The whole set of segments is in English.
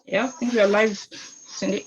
Yeah, I think we are live, Cindy.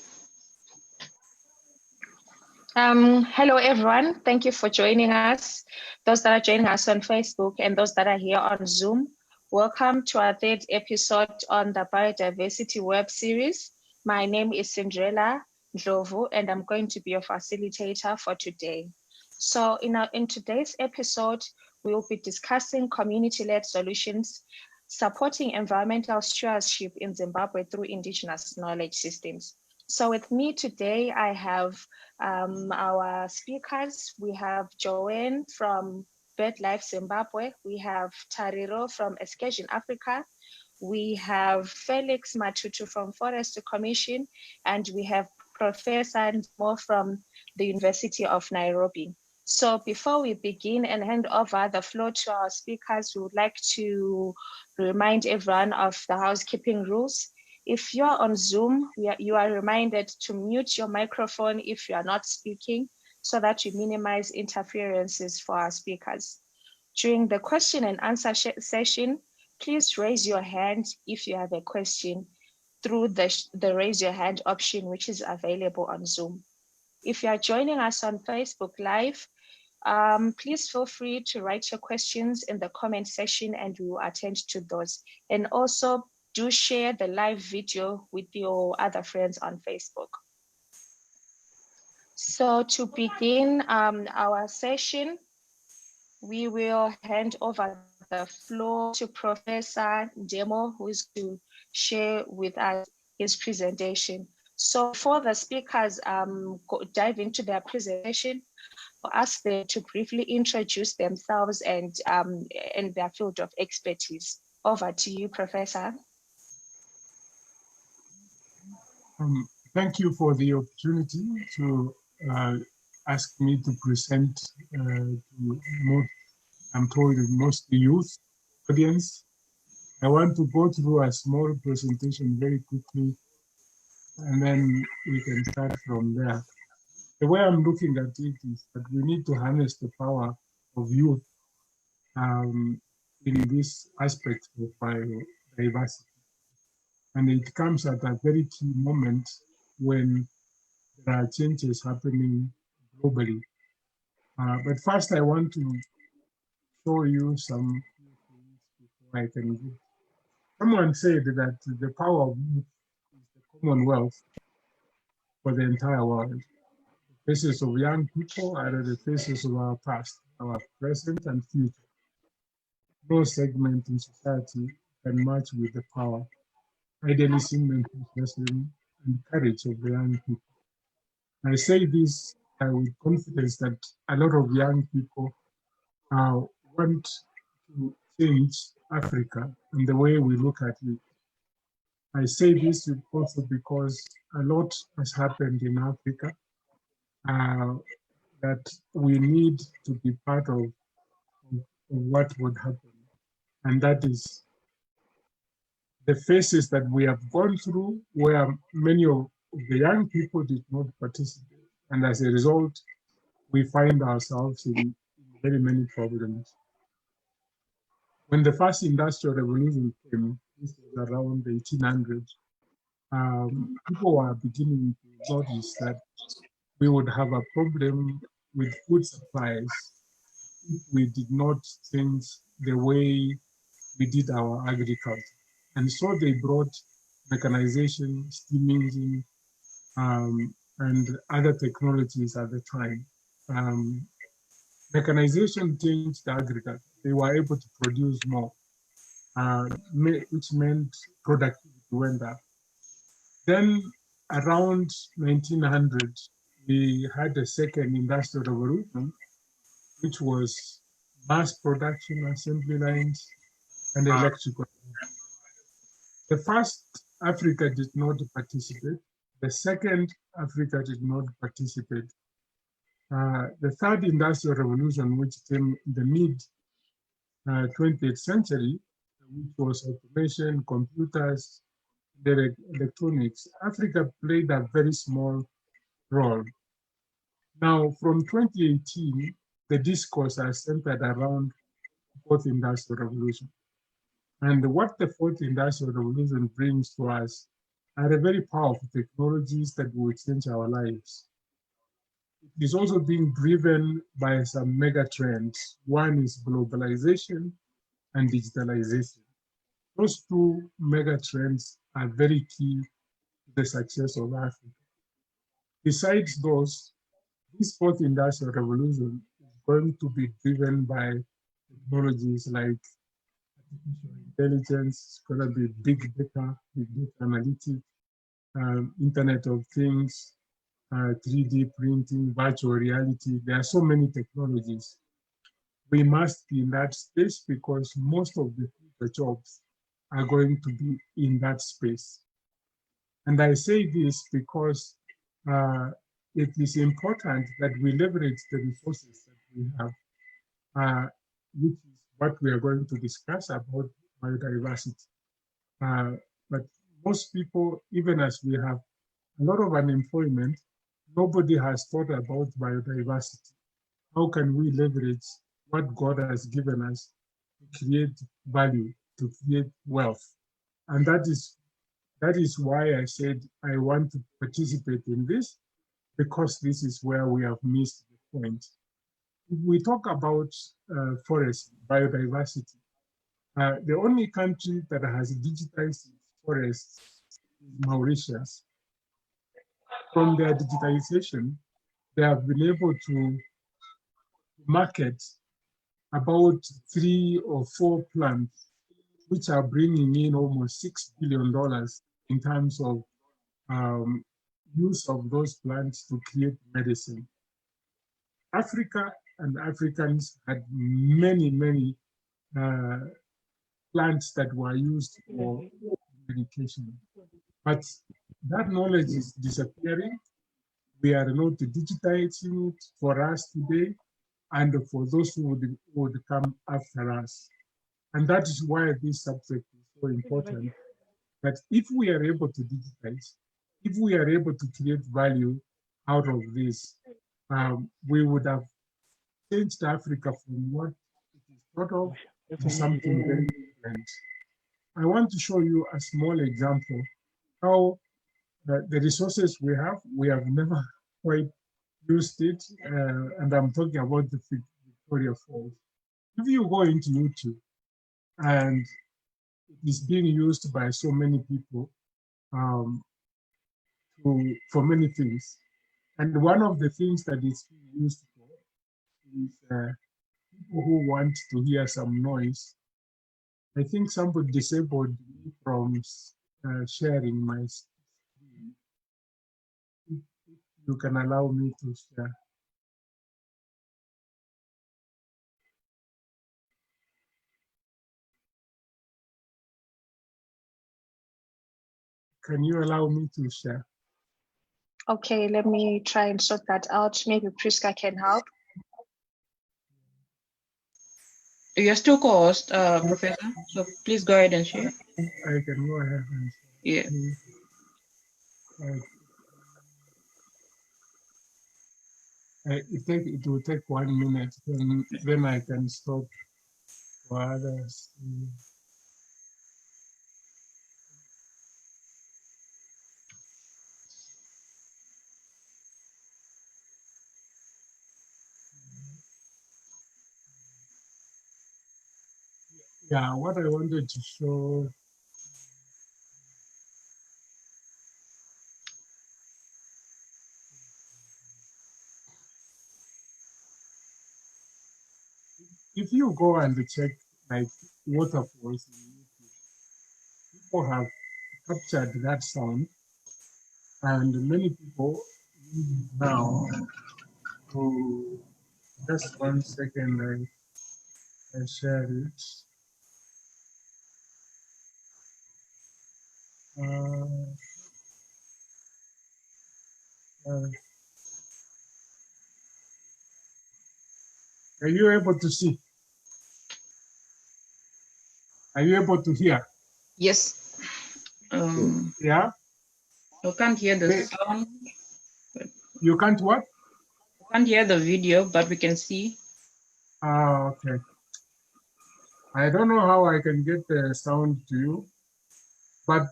Hello, everyone. Thank you for joining us. Those that are joining us on Facebook and those that are here on Zoom, welcome to our third episode on the Biodiversity web series. My name is Cinderella Ndlovu, and I'm going to be your facilitator for today. So in today's episode, we will be discussing community-led solutions, supporting environmental stewardship in Zimbabwe through indigenous knowledge systems. So with me today, I have our speakers. We have Joan from Birdlife Zimbabwe. We have Tariro from Excursion Africa. We have Felix Matutu from Forest Commission, and we have Professor Ndemo from the University of Nairobi. So before we begin and hand over the floor to our speakers, we would like to remind everyone of the housekeeping rules. If you're on Zoom, you are reminded to mute your microphone if you are not speaking, so that you minimize interferences for our speakers. During the question and answer session, please raise your hand if you have a question through the raise your hand option, which is available on Zoom. If you are joining us on Facebook Live, please feel free to write your questions in the comment section and we will attend to those. And also do share the live video with your other friends on Facebook. So to begin our session, we will hand over the floor to Professor Ndemo, who is to share with us his presentation. So for the speakers dive into their presentation, I'll ask them to briefly introduce themselves and their field of expertise. Over to you, Professor. Thank you for the opportunity to ask me to present to mostly youth audience. I want to go through a small presentation very quickly, and then we can start from there. The way I'm looking at it is that we need to harness the power of youth in this aspect of biodiversity. And it comes at a very key moment when there are changes happening globally. But first, I want to show you some things before I can go. Someone said that the power of youth is the commonwealth for the entire world. The faces of young people are the faces of our past, our present and future. No segment in society can match with the power, idealism, enthusiasm, and courage of the young people. I say this with confidence that a lot of young people want to change Africa and the way we look at it. I say this also because a lot has happened in Africa that we need to be part of what would happen. And that is the phases that we have gone through where many of the young people did not participate. And as a result, we find ourselves in very many problems. When the first industrial revolution came, this was around 1800, people were beginning to notice that we would have a problem with food supplies if we did not change the way we did our agriculture. And so they brought mechanization, steam engine, and other technologies at the time. Mechanization changed the agriculture. They were able to produce more, which meant productivity went up. Then around 1900, we had the second industrial revolution, which was mass production, assembly lines, and electrical. The first, Africa did not participate. The second, Africa did not participate. The third industrial revolution, which came in the mid 20th century, which was automation, computers, electronics, Africa played a very small role. Now, from 2018, the discourse has centered around the fourth industrial revolution. And what the fourth industrial revolution brings to us are very powerful technologies that will change our lives. It is also being driven by some mega trends. One is globalization and digitalization. Those two mega trends are very key to the success of Africa. Besides those, this fourth industrial revolution is going to be driven by technologies like artificial intelligence, it's going to be big data analytics, Internet of Things, 3D printing, virtual reality. There are so many technologies. We must be in that space because most of the future jobs are going to be in that space. And I say this because it is important that we leverage the resources that we have, which is what we are going to discuss about biodiversity. But most people, even as we have a lot of unemployment, nobody has thought about biodiversity. How can we leverage what God has given us to create value, to create wealth? And that is why I said I want to participate in this, because this is where we have missed the point. If we talk about forest biodiversity, the only country that has digitized its forests is Mauritius. From their digitization, they have been able to market about 3 or 4 plants, which are bringing in almost $6 billion in terms of use of those plants to create medicine. Africa and Africans had many, many plants that were used for medication. But that knowledge is disappearing. We are not digitizing it for us today and for those who would come after us. And that is why this subject is so important. That if we are able to digitize, if we are able to create value out of this, we would have changed Africa from what it is thought of to something very different. I want to show you a small example how the resources we have never quite used it, and I'm talking about the Victoria Falls. If you go into YouTube, and it is being used by so many people for many things, and one of the things that it's being used for is people who want to hear some noise. I think somebody disabled me from sharing my screen. If you can allow me to share. Can you allow me to share? Okay, let me try and sort that out. Maybe Priska can help. You're still co-host, Professor, so please go ahead and share. I can go ahead and share. Yeah. It will take 1 minute, then I can stop for others. Yeah, what I wanted to show. If you go and check like waterfalls in YouTube, people have captured that sound, and many people use it now to, just 1 second, I share it. Are you able to see? Are you able to hear? Yes. Yeah. You can't hear the sound. You can't what? You can't hear the video, but we can see. Okay. I don't know how I can get the sound to you, but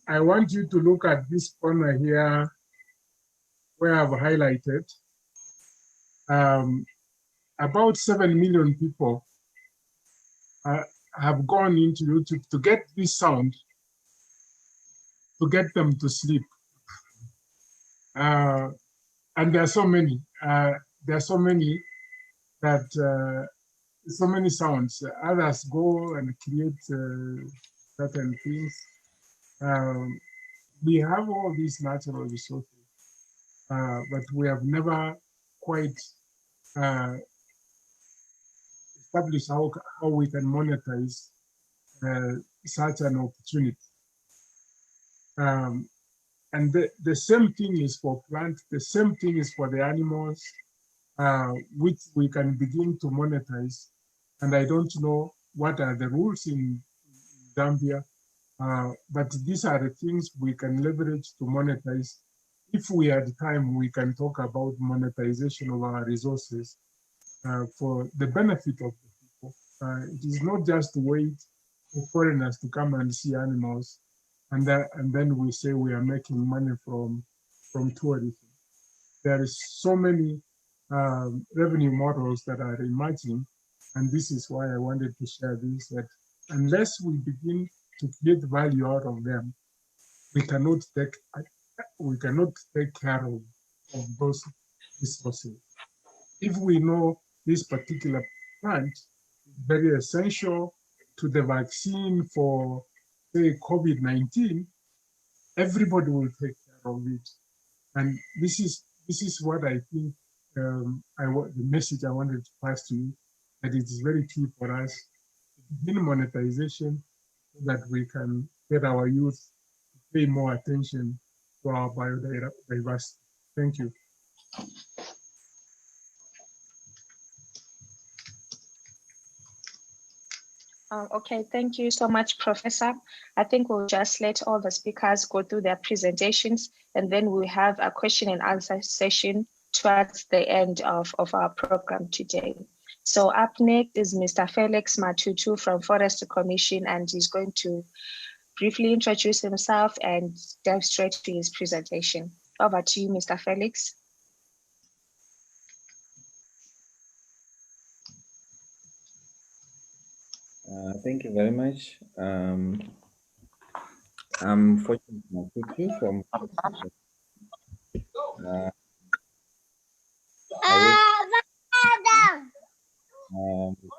I want you to look at this corner here where I've highlighted. About 7 million people have gone into YouTube to get this sound, to get them to sleep. And there are so many. There are so many that so many sounds. Others go and create certain things. We have all these natural resources, but we have never quite established how we can monetize such an opportunity. And the same thing is for plants, the same thing is for the animals, which we can begin to monetize. And I don't know what are the rules in Zambia, but these are the things we can leverage to monetize. If we had time, we can talk about monetization of our resources for the benefit of the people. It is not just to wait for foreigners to come and see animals, and then we say we are making money from tourism. There is so many revenue models that are emerging, and this is why I wanted to share this, that unless we begin to create value out of them, we cannot take care of those resources. If we know this particular plant is very essential to the vaccine for, say, COVID-19, everybody will take care of it. And this is what I think the message I wanted to pass to you, that it is very key for us to begin monetization so that we can get our youth to pay more attention to our biodiversity. Thank you. Okay, thank you so much, Professor. I think we'll just let all the speakers go through their presentations, and then we'll have a question and answer session towards the end of our program today. So up next is Mr. Felix Matutu from Forest Commission, and he's going to briefly introduce himself and dive straight to his presentation. Over to you, Mr. Felix. Thank you very much. I'm fortunate Matutu from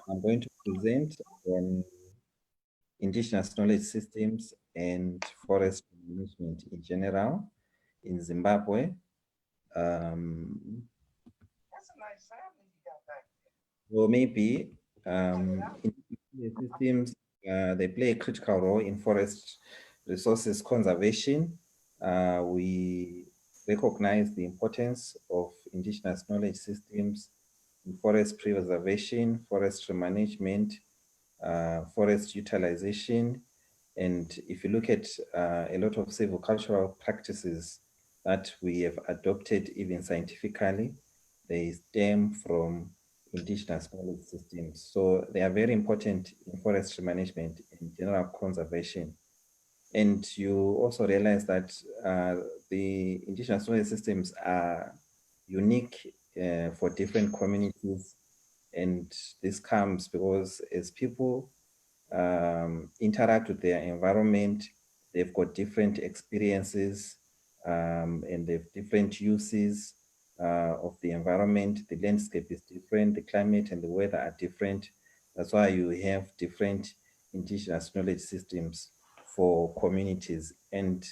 I'm going to present on indigenous knowledge systems and forest management in general in Zimbabwe. So maybe indigenous systems, they play a critical role in forest resources conservation. We recognize the importance of indigenous knowledge systems in forest preservation, forestry management, forest utilization. And if you look at a lot of silvicultural practices that we have adopted even scientifically, they stem from indigenous knowledge systems. So they are very important in forestry management and general conservation. And you also realize that the indigenous knowledge systems are unique for different communities. And this comes because as people interact with their environment, they've got different experiences and they've different uses of the environment. The landscape is different, the climate and the weather are different. That's why you have different indigenous knowledge systems for communities, and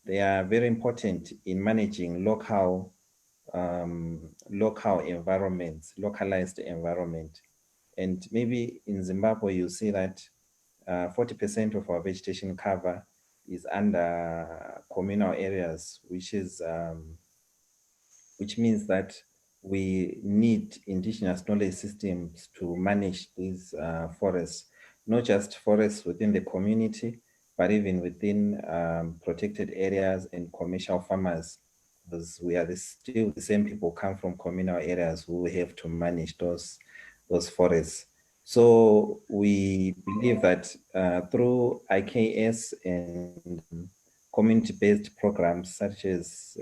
they are very important in managing local environments, localized environment. And maybe in Zimbabwe, you see that 40% of our vegetation cover is under communal areas, which means that we need indigenous knowledge systems to manage these forests, not just forests within the community, but even within protected areas and commercial farmers, because we are still the same people come from communal areas who have to manage those forests. So we believe that through IKS and community-based programs such as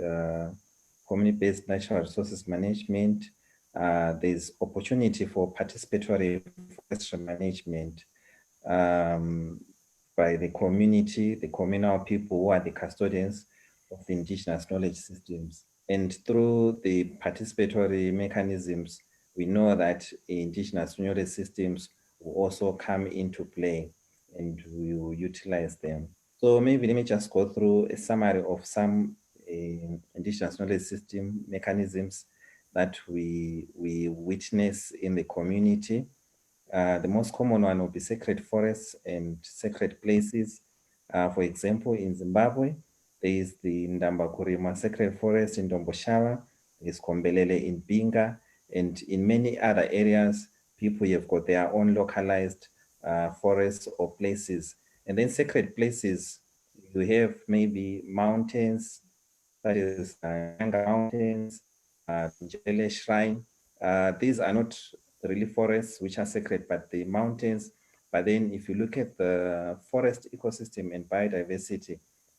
community-based natural resources management, there's opportunity for participatory forestry management by the community, the communal people who are the custodians of the indigenous knowledge systems. And through the participatory mechanisms, we know that indigenous knowledge systems will also come into play and we will utilize them. So maybe let me just go through a summary of some indigenous knowledge system mechanisms that we witness in the community. The most common one will be sacred forests and sacred places. For example, in Zimbabwe, there is the Ndambakurima Sacred Forest in Domboshava, there is Kombelele in Binga, and in many other areas, people have got their own localized forests or places. And then sacred places, you have maybe mountains, such as Nyanga Mountains, Ndlovu Shrine. These are not really forests which are sacred, but the mountains. But then if you look at the forest ecosystem and biodiversity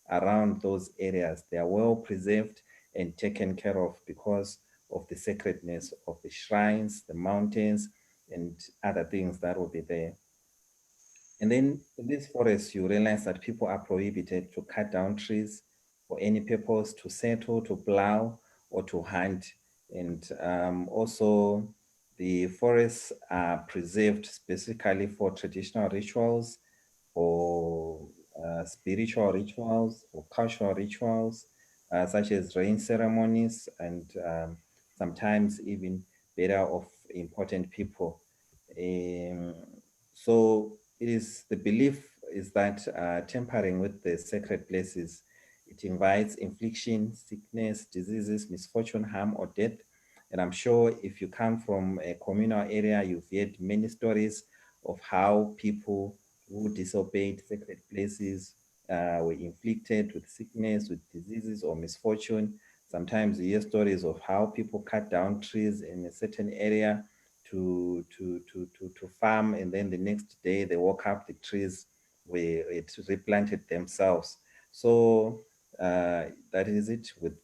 around those areas, they are well preserved and taken care of because of the sacredness of the shrines, the mountains, and other things that will be there. And then in these forests, you realize that people are prohibited to cut down trees for any purpose, to settle, to plow, or to hunt. And also the forests are preserved specifically for traditional rituals, for spiritual rituals, for cultural rituals, such as rain ceremonies, and sometimes even burial of important people. So it is the belief is that tampering with the sacred places, it invites infliction, sickness, diseases, misfortune, harm, or death. And I'm sure if you come from a communal area, you've heard many stories of how people who disobeyed sacred places were inflicted with sickness, with diseases or misfortune. Sometimes you hear stories of how people cut down trees in a certain area to farm, and then the next day they woke up, the trees were it replanted themselves. So that is it with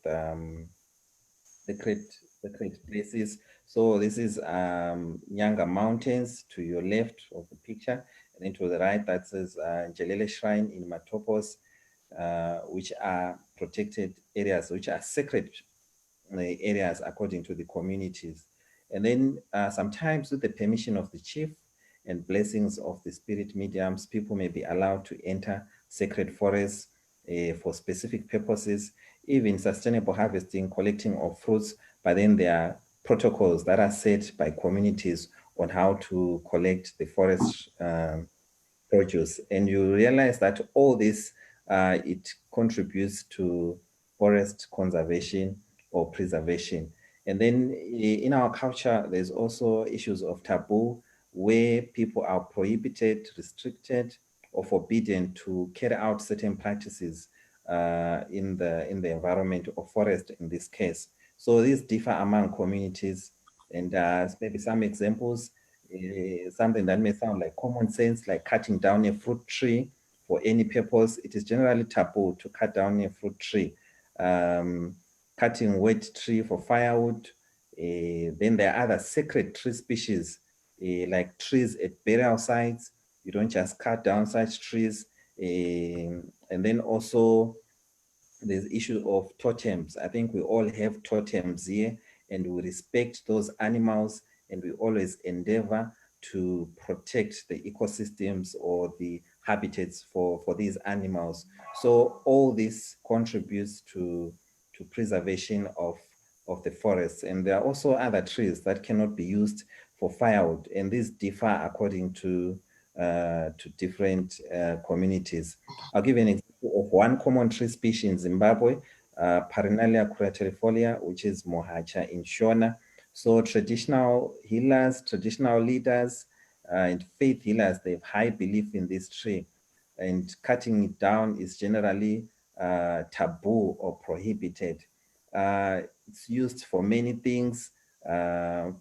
sacred places. So this is Nyanga Mountains to your left of the picture, and then to the right that says Ndlovu Shrine in Matopos, which are protected areas, which are sacred areas according to the communities. And then sometimes with the permission of the chief and blessings of the spirit mediums, people may be allowed to enter sacred forests for specific purposes, even sustainable harvesting, collecting of fruits, but then there are protocols that are set by communities on how to collect the forest produce. And you realize that all this, it contributes to forest conservation or preservation. And then in our culture, there's also issues of taboo where people are prohibited, restricted, or forbidden to carry out certain practices in the environment of forest in this case. So these differ among communities, and maybe some examples, something that may sound like common sense, like cutting down a fruit tree for any purpose. It is generally taboo to cut down a fruit tree. Cutting wet tree for firewood. Then there are other sacred tree species, like trees at burial sites. You don't just cut down such trees. And then also there's issue of totems. I think we all have totems here, and we respect those animals, and we always endeavor to protect the ecosystems or the habitats for these animals. So all this contributes to preservation of the forests. And there are also other trees that cannot be used for firewood, and these differ according to to different communities. I'll give you an example of one common tree species in Zimbabwe, Parinalia curaterifolia, which is Mohacha in Shona. So traditional healers, traditional leaders, and faith healers, they have high belief in this tree, and cutting it down is generally taboo or prohibited. It's used for many things, for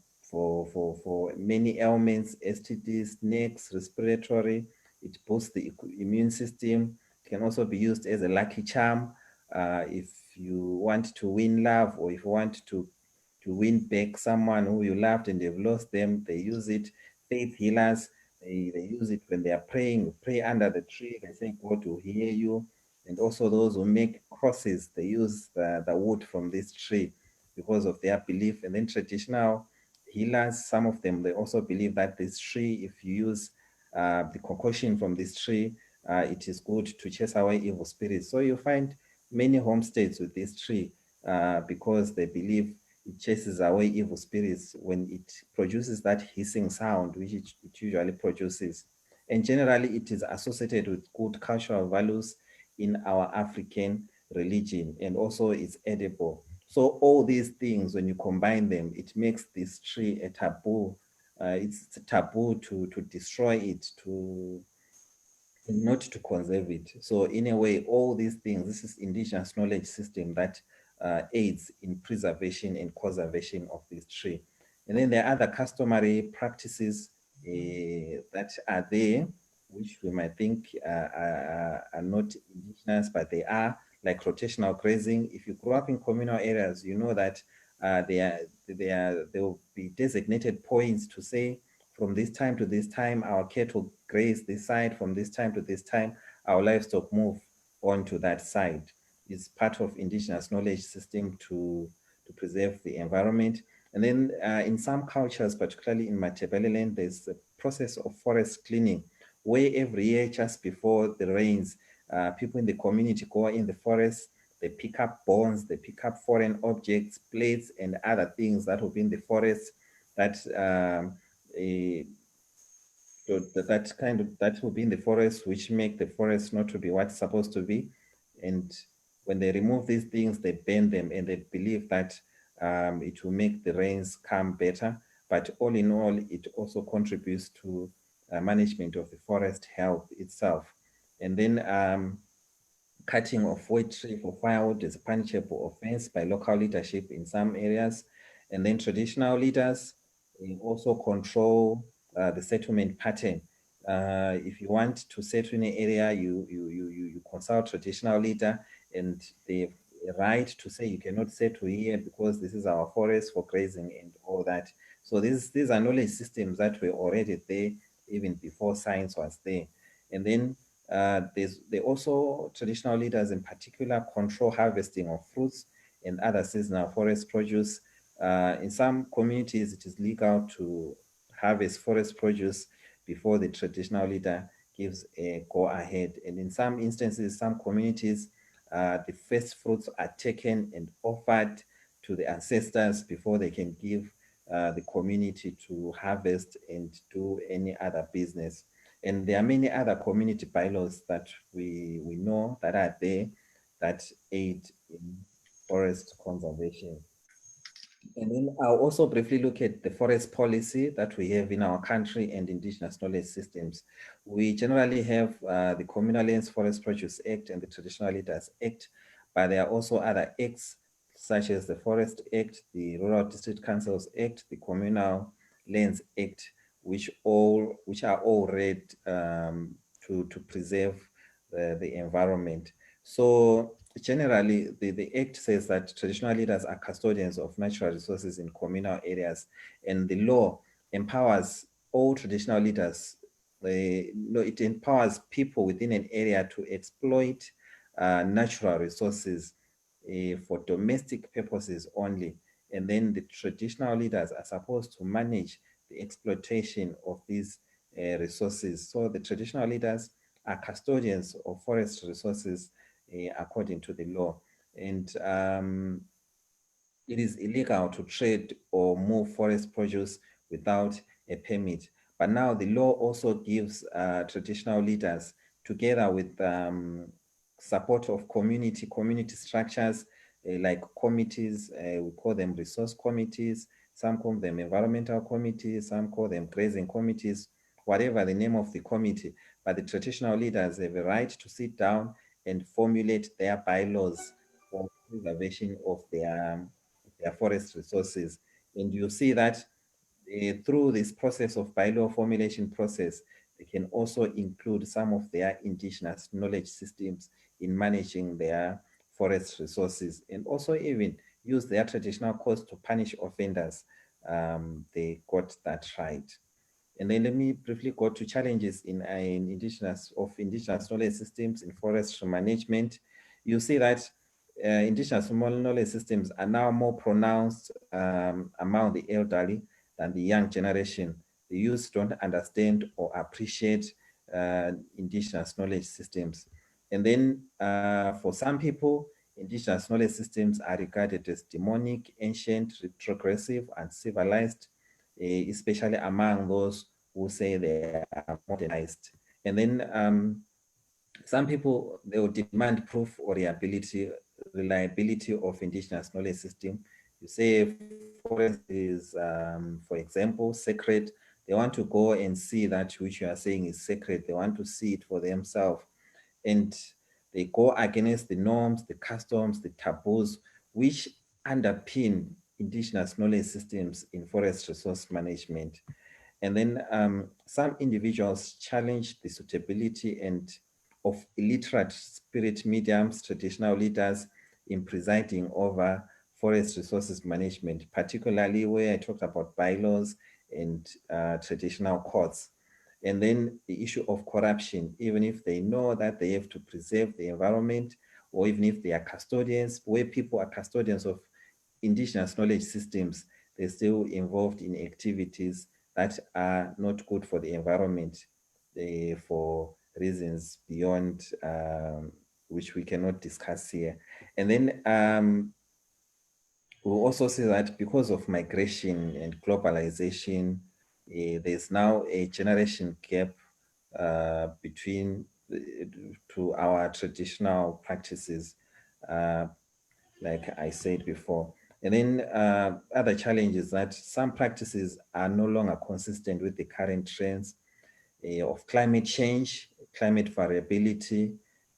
many ailments, STDs, snakes, respiratory. It boosts the immune system. It can also be used as a lucky charm. If you want to win love, or if you want to win back someone who you loved and you've lost them, they use it. Faith healers, they use it when they are praying. You pray under the tree, they say God will hear you. And also those who make crosses, they use the wood from this tree because of their belief. And then traditional healers, some of them, they also believe that this tree, if you use the concoction from this tree, it is good to chase away evil spirits. So you find many homesteads with this tree because they believe it chases away evil spirits when it produces that hissing sound, which it usually produces. And generally, it is associated with good cultural values in our African religion, and also it's edible. So all these things, when you combine them, it makes this tree a taboo. It's a taboo to destroy it, not to conserve it. So in a way, all these things, this is indigenous knowledge system that aids in preservation and conservation of this tree. And then there are other customary practices that are there, which we might think are not indigenous, but they are, like rotational grazing. If you grow up in communal areas, you know that there will be designated points to say, from this time to this time, our cattle graze this side. From this time to this time, our livestock move on to that side. It's part of indigenous knowledge system to preserve the environment. And then in some cultures, particularly in Matabeleland, there's a process of forest cleaning, where every year, just before the rains, people in the community go in the forest, they pick up bones, they pick up foreign objects, plates, and other things that will be in the forest that that will be in the forest, which make the forest not to be what's supposed to be. And when they remove these things, they burn them, and they believe that it will make the rains come better. But all in all, it also contributes to management of the forest health itself. And then cutting of wood tree for firewood is a punishable offense by local leadership in some areas. And then traditional leaders also control the settlement pattern. If you want to settle in an area, you consult traditional leader, and they have a right to say you cannot settle here because this is our forest for grazing and all that. So these are knowledge systems that were already there even before science was there. And then they also, traditional leaders in particular, control harvesting of fruits and other seasonal forest produce. In some communities, it is legal to harvest forest produce before the traditional leader gives a go ahead. And in some instances, some communities, the first fruits are taken and offered to the ancestors before they can give the community to harvest and do any other business. And there are many other community bylaws that we know that are there that aid in forest conservation. And then I'll also briefly look at the forest policy that we have in our country and indigenous knowledge systems. We generally have the Communal Lands Forest Produce Act and the Traditional Leaders Act, but there are also other acts such as the Forest Act, the Rural District Councils Act, the Communal Lands Act, which are all read to preserve the environment. So generally, the Act says that traditional leaders are custodians of natural resources in communal areas, and the law empowers all traditional leaders. It empowers people within an area to exploit natural resources for domestic purposes only. And then the traditional leaders are supposed to manage the exploitation of these resources. So the traditional leaders are custodians of forest resources according to the law. And it is illegal to trade or move forest produce without a permit. But now the law also gives traditional leaders, together with support of community structures, like committees, we call them resource committees, some call them environmental committees, some call them grazing committees, whatever the name of the committee. But the traditional leaders have a right to sit down and formulate their bylaws for preservation of their forest resources. And you see that through this process of bylaw formulation process, they can also include some of their indigenous knowledge systems in managing their forest resources, and also even use their traditional courts to punish offenders. They got that right. And then let me briefly go to challenges in indigenous knowledge systems in forest management. You see that indigenous knowledge systems are now more pronounced among the elderly than the young generation. The youth don't understand or appreciate indigenous knowledge systems. And then for some people, indigenous knowledge systems are regarded as demonic, ancient, retrogressive, and civilized, especially among those who say they are modernized. And then some people, they will demand proof or reliability of indigenous knowledge system. You say forest is, for example, sacred. They want to go and see that which you are saying is sacred. They want to see it for themselves. And they go against the norms, the customs, the taboos, which underpin indigenous knowledge systems in forest resource management. And then some individuals challenge the suitability of illiterate spirit mediums, traditional leaders, in presiding over forest resources management, particularly where I talked about bylaws and traditional courts. And then the issue of corruption, even if they know that they have to preserve the environment, or even if they are custodians, where people are custodians of indigenous knowledge systems, they're still involved in activities that are not good for the environment, for reasons beyond which we cannot discuss here. And then we'll also see that because of migration and globalization, there's now a generation gap between to our traditional practices, like I said before. And then other challenges that some practices are no longer consistent with the current trends of climate change, climate variability,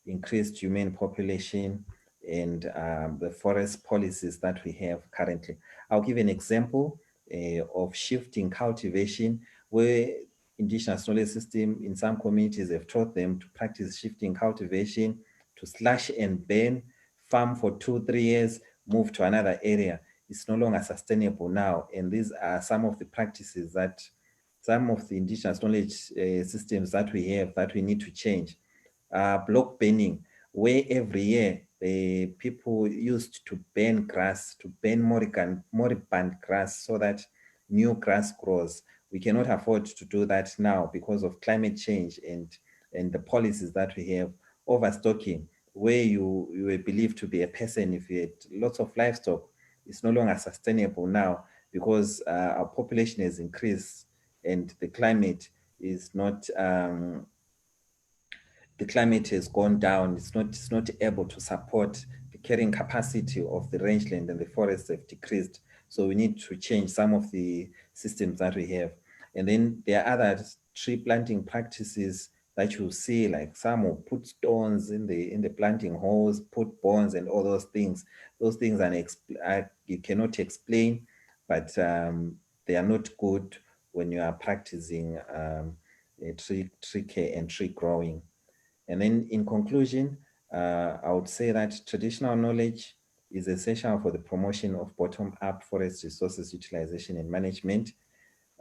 increased human population, and the forest policies that we have currently. I'll give an example of shifting cultivation, where indigenous knowledge system in some communities have taught them to practice shifting cultivation, to slash and burn, farm for 2-3 years, move to another area. It's no longer sustainable now. And these are some of the practices that some of the indigenous knowledge systems that we have that we need to change. Block burning, where every year the people used to burn grass, to burn moribund grass so that new grass grows. We cannot afford to do that now because of climate change and the policies that we have. Overstocking, where you were believed to be a person if you had lots of livestock, is no longer sustainable now because our population has increased and the climate is not the climate has gone down. It's not able to support the carrying capacity of the rangeland, and the forests have decreased. So we need to change some of the systems that we have. And then there are other tree planting practices that you see, like some will put stones in the planting holes, put bonds and all those things. Those things you cannot explain, but they are not good when you are practicing tree care and tree growing. And then in conclusion, I would say that traditional knowledge is essential for the promotion of bottom-up forest resources utilization and management.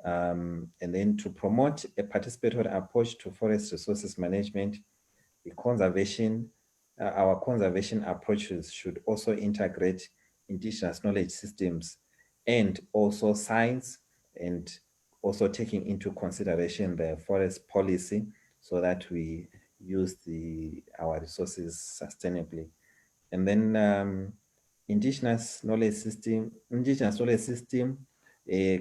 And then to promote a participatory approach to forest resources management, our conservation approaches should also integrate indigenous knowledge systems and also science, and also taking into consideration the forest policy so that we use our resources sustainably. And then indigenous knowledge system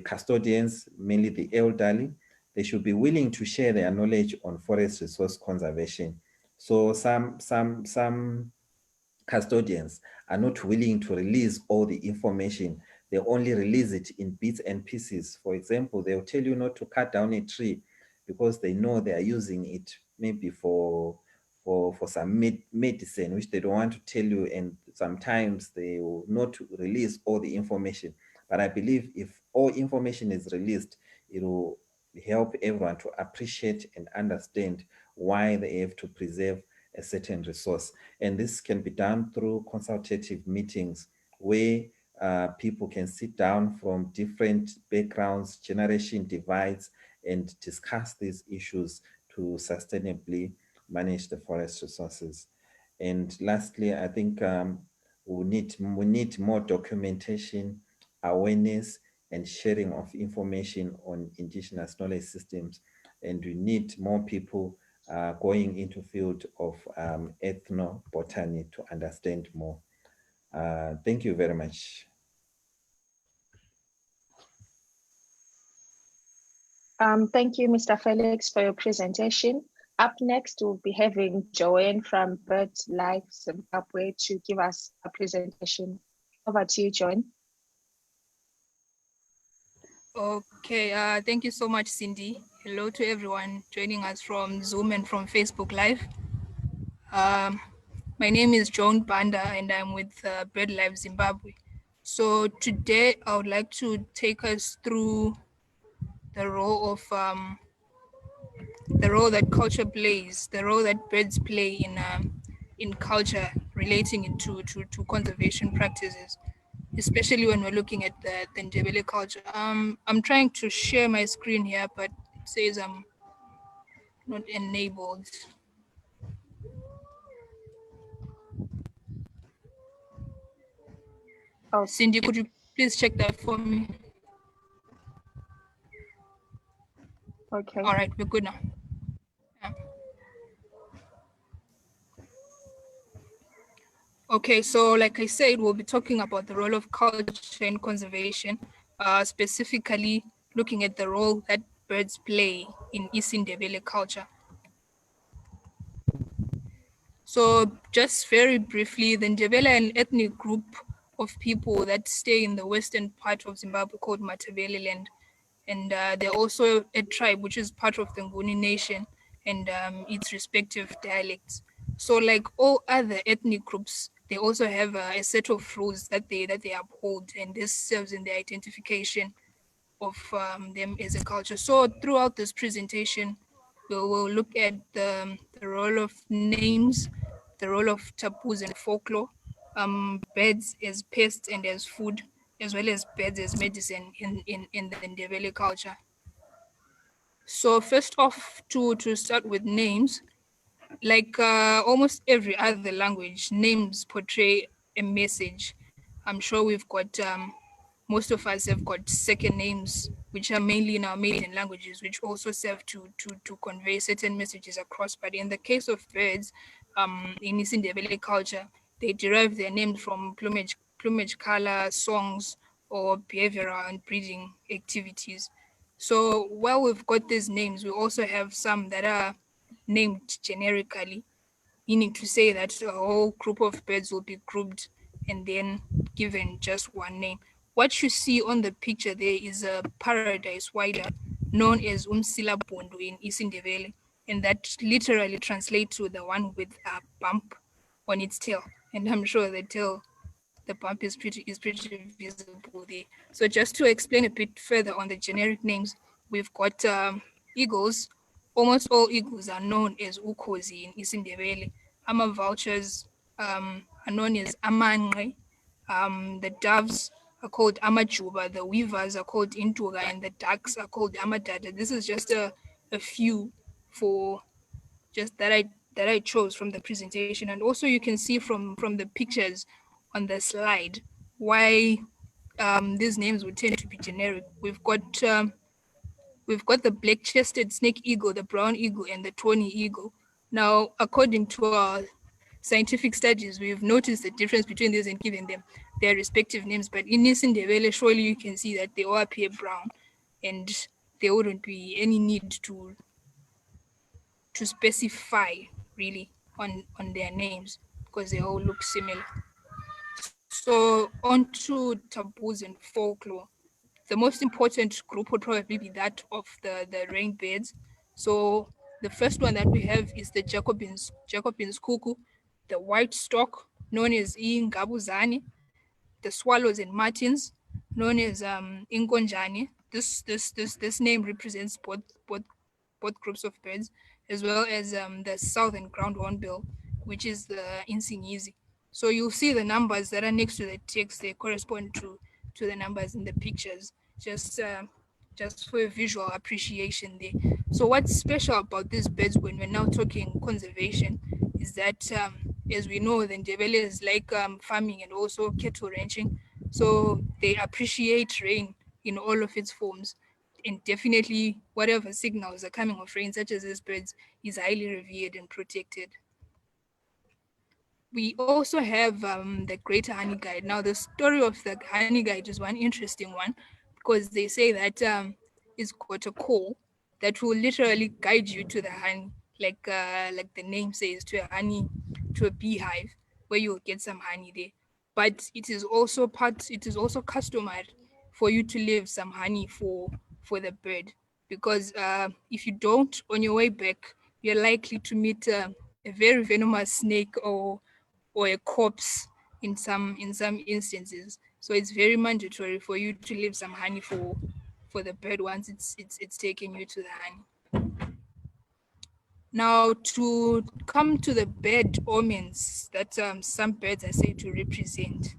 custodians, mainly the elderly, they should be willing to share their knowledge on forest resource conservation. So some custodians are not willing to release all the information. They only release it in bits and pieces. For example, they'll tell you not to cut down a tree because they know they are using it maybe for some medicine, which they don't want to tell you, and sometimes they will not release all the information. But I believe if all information is released, it will help everyone to appreciate and understand why they have to preserve a certain resource. And this can be done through consultative meetings where people can sit down from different backgrounds, generation divides, and discuss these issues to sustainably manage the forest resources. And lastly, I think we need more documentation, awareness, and sharing of information on indigenous knowledge systems. And we need more people going into field of ethnobotany to understand more. Thank you very much. Thank you, Mr. Felix, for your presentation. Up next, we'll be having Joan from Birdlife, Zimbabwe, to give us a presentation. Over to you, Joan. Okay, thank you so much, Cindy. Hello to everyone joining us from Zoom and from Facebook Live. My name is Joan Banda and I'm with Birdlife Zimbabwe. So today I would like to take us through the role of the role that culture plays, the role that birds play in culture, relating it to conservation practices, especially when we're looking at the Ndebele culture. I'm trying to share my screen here, but it says I'm not enabled. Oh, Cindy, could you please check that for me? okay. All right, we're good now. Yeah. Okay, so like I said, we'll be talking about the role of culture in conservation, specifically looking at the role that birds play in East Ndebele culture. So just very briefly, the Ndebele are an ethnic group of people that stay in the western part of Zimbabwe called Matabele land. And they're also a tribe which is part of the Nguni nation and its respective dialects. So like all other ethnic groups, they also have a set of rules that they uphold, and this serves in the identification of them as a culture. So throughout this presentation, we will look at the role of names, the role of taboos and folklore, birds as pests and as food, as well as birds as medicine in the Ndebele culture. So first off, to start with names, like almost every other language, names portray a message. I'm sure we've got, most of us have got second names, which are mainly in our maiden languages, which also serve to convey certain messages across. But in the case of birds, in East Ndebele culture, they derive their names from plumage color, songs, or behavioral and breeding activities. So while we've got these names, we also have some that are named generically, meaning to say that a whole group of birds will be grouped and then given just one name. What you see on the picture there is a paradise wider known as Umsilabundu in East Ndebele, and that literally translates to the one with a bump on its tail. And I'm sure the bump is pretty visible there. So just to explain a bit further on the generic names, we've got eagles. Almost all eagles are known as Ukhozi in East Ndebele. Vultures are known as Amanqe. The doves are called Amajuba, the weavers are called Intuga, and the ducks are called Amadada. This is just a few for just that I chose from the presentation. And also you can see from the pictures on the slide why these names would tend to be generic. We've got the black-chested snake eagle, the brown eagle, and the tawny eagle. Now, according to our scientific studies, we've noticed the difference between these and given them their respective names. But in East Ndebele, surely you can see that they all appear brown, and there wouldn't be any need to specify really on their names because they all look similar. So on to taboos and folklore. The most important group would probably be that of the rainbirds. So the first one that we have is the Jacobin's cuckoo, the white stork known as Ingabuzane, the swallows and martins known as Inkonjani. This name represents both groups of birds, as well as the southern ground hornbill, which is the Insingizi. So you'll see the numbers that are next to the text, they correspond to the numbers in the pictures, just for a visual appreciation there. So what's special about these birds when we're now talking conservation is that, as we know, the Ndebele like farming and also cattle ranching. So they appreciate rain in all of its forms. And definitely whatever signals are coming of rain, such as these birds, is highly revered and protected. We also have the Greater Honey Guide. Now, the story of the Honey Guide is one interesting one because they say that it's got a call that will literally guide you to the honey, like the name says, to a beehive where you'll get some honey there. But it is also customary for you to leave some honey for the bird because if you don't, on your way back, you're likely to meet a very venomous snake or a corpse in some instances. So it's very mandatory for you to leave some honey for the bird once it's taken you to the honey. Now, to come to the bird omens that some birds are said to represent.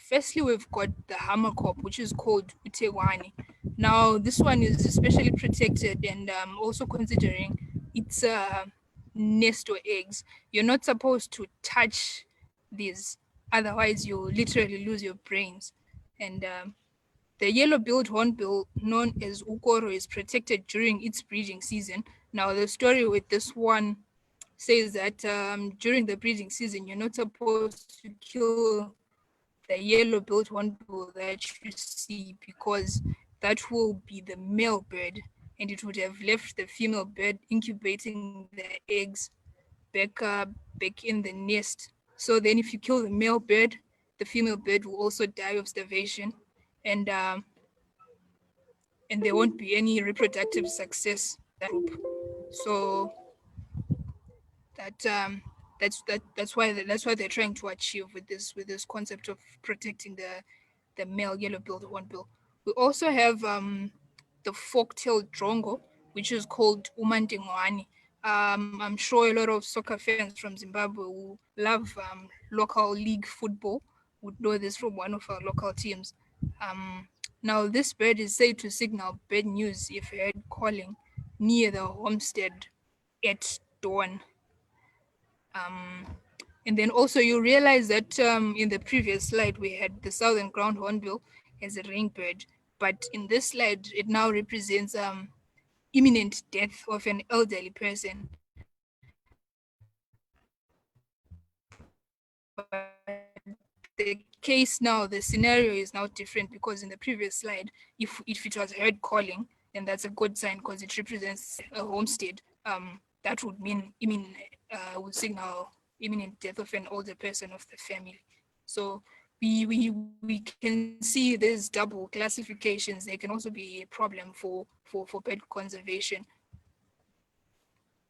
Firstly, we've got the hammerkop, which is called utegwani. Now, this one is especially protected and also considering its nest or eggs. You're not supposed to touch these, otherwise you literally lose your brains. And the yellow-billed hornbill, known as ukoro, is protected during its breeding season. Now, the story with this one says that during the breeding season, you're not supposed to kill the yellow-billed hornbill that you see because that will be the male bird and it would have left the female bird incubating the eggs back in the nest. So then if you kill the male bird, the female bird will also die of starvation and there won't be any reproductive success in that group. So that's why they're trying to achieve with this concept of protecting the male yellow-billed hornbill. We also have the fork-tailed drongo, which is called umandingwani. I'm sure a lot of soccer fans from Zimbabwe who love local league football would know this from one of our local teams. Now, this bird is said to signal bad news if heard calling near the homestead at dawn. And then also you realize that in the previous slide, we had the southern ground hornbill as a rainbird, but in this slide, it now represents imminent death of an elderly person. But the case now, the scenario is now different because in the previous slide, if it was heard calling, then that's a good sign because it represents a homestead. That would would signal imminent death of an older person of the family. So we can see there's double classifications. They can also be a problem for bird conservation.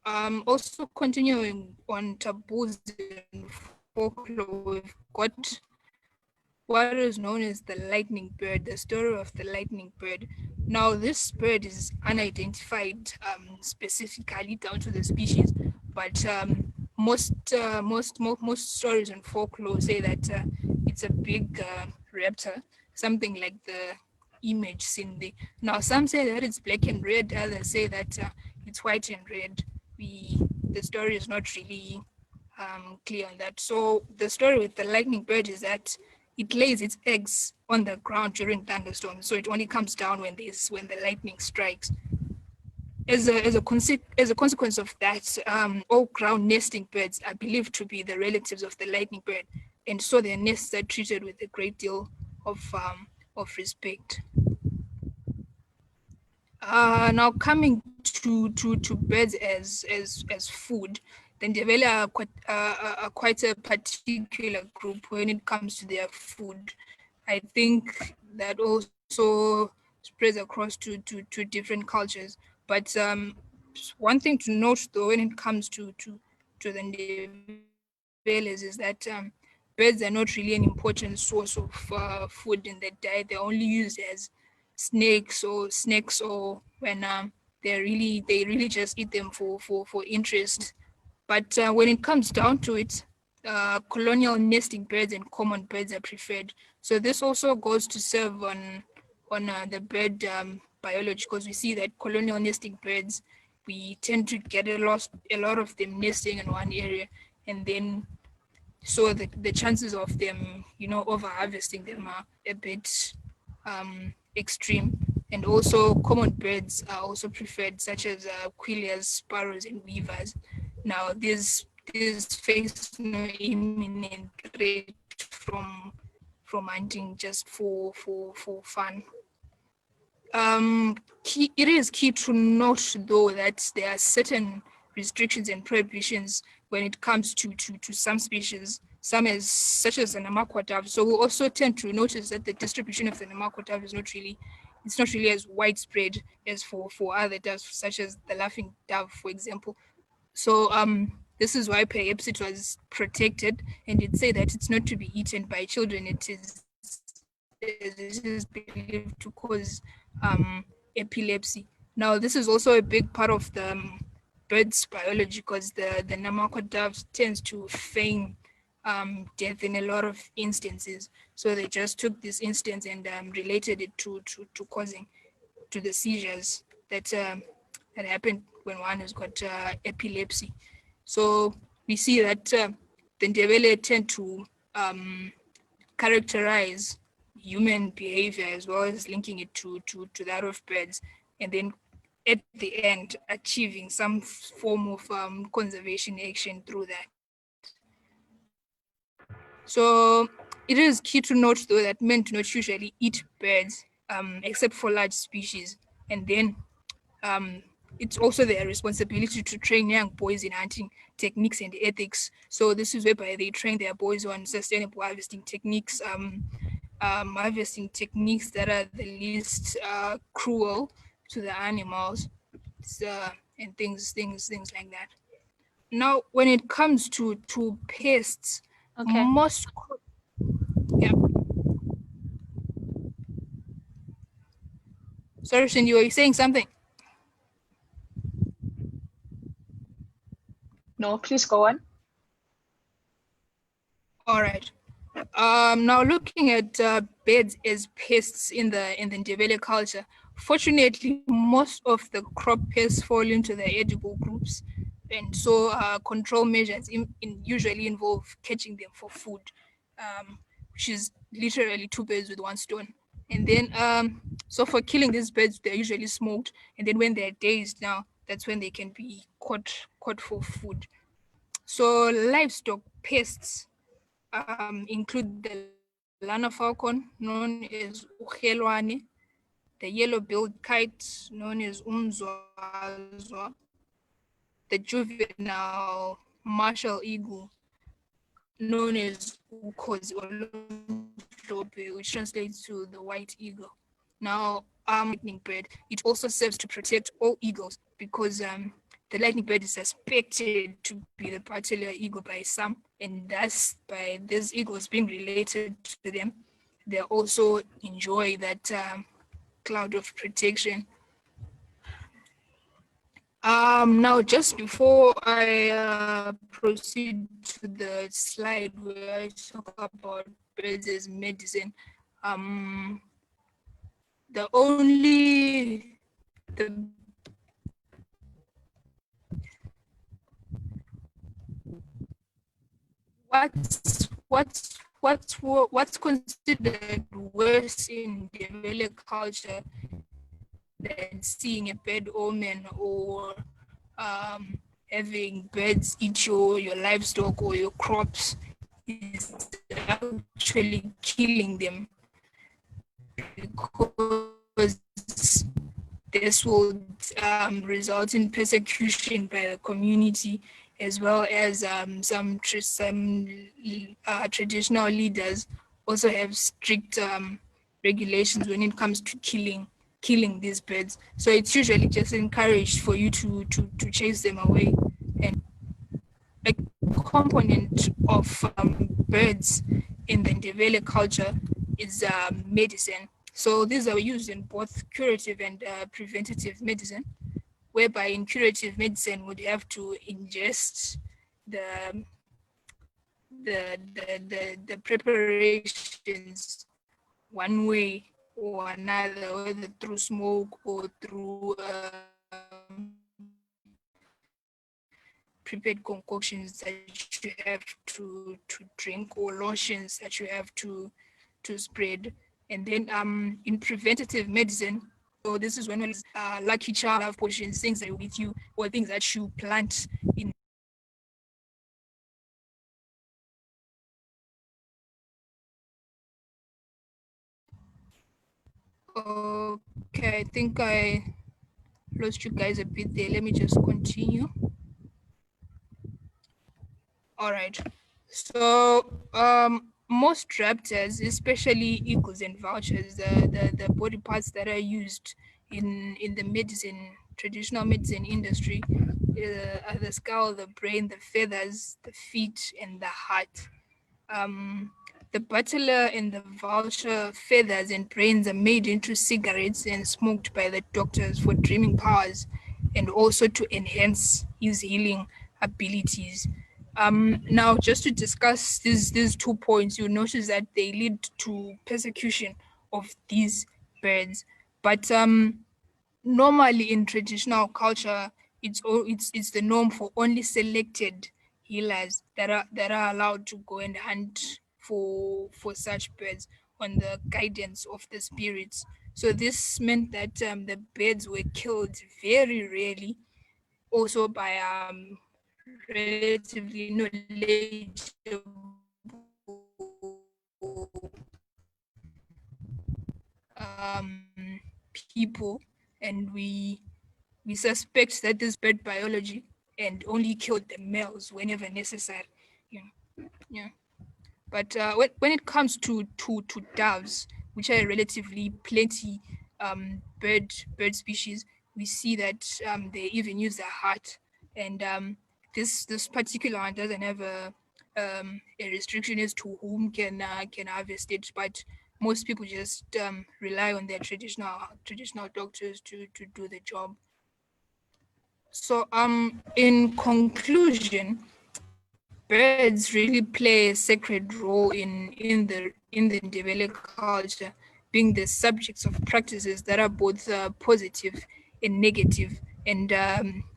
Also continuing on taboos and folklore, we've got what is known as the lightning bird, the story of the lightning bird. Now, this bird is unidentified specifically down to the species, but most stories and folklore say that it's a big raptor, something like the image seen there. Now, some say that it's black and red, others say that it's white and red. The story is not really clear on that. So the story with the lightning bird is that it lays its eggs on the ground during thunderstorms. So it only comes down when the lightning strikes. As a consequence of that, all ground nesting birds are believed to be the relatives of the lightning bird, and so their nests are treated with a great deal of respect. Now coming to birds as food, then Ndebele are quite a particular group when it comes to their food. I think that also spreads across to different cultures. But one thing to note though when it comes to the Ndebeles is that birds are not really an important source of food in their diet. They're only used as snakes or when they really just eat them for interest. But when it comes down to it, colonial nesting birds and common birds are preferred. So this also goes to serve on the bird biology, because we see that colonial nesting birds, we tend to get a lot of them nesting in one area, and then so the chances of them, over harvesting them are a bit extreme. And also common birds are also preferred, such as quillias, sparrows, and weavers. Now these face no imminent threat from hunting just for fun. It is key to note though that there are certain restrictions and prohibitions when it comes to some species, such as the Namakwa dove. So we also tend to notice that the distribution of the Namakwa dove is not really as widespread as for other doves, such as the laughing dove, for example. So this is why perhaps it was protected, and it say that it's not to be eaten by children. It is believed to cause epilepsy. Now, this is also a big part of the bird's biology, because the Namakwa dove tends to feign death in a lot of instances. So they just took this instance and related it to causing to the seizures that happened when one has got epilepsy. So we see that the Ndebele tend to characterize human behavior as well as linking it to that of birds, and then at the end achieving some form of conservation action through that. So it is key to note though that men do not usually eat birds except for large species, and then it's also their responsibility to train young boys in hunting techniques and ethics. So this is whereby they train their boys on sustainable harvesting techniques, harvesting techniques that are the least cruel to the animals, and things like that. Now, when it comes to pests, Okay. most yeah. Sorry, Cindy, were you saying something? No, please go on. All right. Now looking at birds as pests in the Ndebele culture, fortunately, most of the crop pests fall into the edible groups, and so control measures usually involve catching them for food, which is literally two birds with one stone. And then, so for killing these birds, they're usually smoked, and then when they're dazed, now that's when they can be caught for food. So livestock pests include the Lana falcon, known as Uhelwane, the yellow-billed kite, known as Umzwazwa, the juvenile martial eagle, known as Ukhozi or Ndlovu, which translates to the white eagle. Now, lightning bird, it also serves to protect all eagles, because the lightning bird is suspected to be the particular eagle by some, and thus by these eagles being related to them, they also enjoy that cloud of protection. Now, just before I proceed to the slide where I talk about birds as medicine, the what's considered worse in developed culture than seeing a bad omen or having birds eat your livestock or your crops is actually killing them, because this will result in persecution by the community, as well as some traditional leaders also have strict regulations when it comes to killing these birds. So it's usually just encouraged for you to chase them away. And a component of birds in the Ndebele culture is medicine. So these are used in both curative and preventative medicine, whereby in curative medicine would have to ingest the preparations one way or another, whether through smoke or through prepared concoctions that you have to drink, or lotions that you have to spread. And then in preventative medicine, so this is when lucky charm, love potions, things that are with you, or things that you plant in. Okay, I think I lost you guys a bit there. Let me just continue. All right. So most raptors, especially eagles and vultures, the body parts that are used in the traditional medicine industry, are the skull, the brain, the feathers, the feet, and the heart. The butler and the vulture feathers and brains are made into cigarettes and smoked by the doctors for dreaming powers, and also to enhance his healing abilities. Now, just to discuss these 2 points, you notice that they lead to persecution of these birds. But normally in traditional culture, it's the norm for only selected healers that are allowed to go and hunt for such birds on the guidance of the spirits. So this meant that the birds were killed very rarely, also by relatively knowledgeable people, and we suspect that this bird biology and only killed the males whenever necessary. Yeah, yeah. But when it comes to doves, which are relatively plenty bird species, we see that they even use their heart, and this particular one doesn't have a restriction as to whom can harvest it, but most people just rely on their traditional doctors to do the job. So in conclusion, birds really play a sacred role in the Ndebele culture, being the subjects of practices that are both positive and negative, and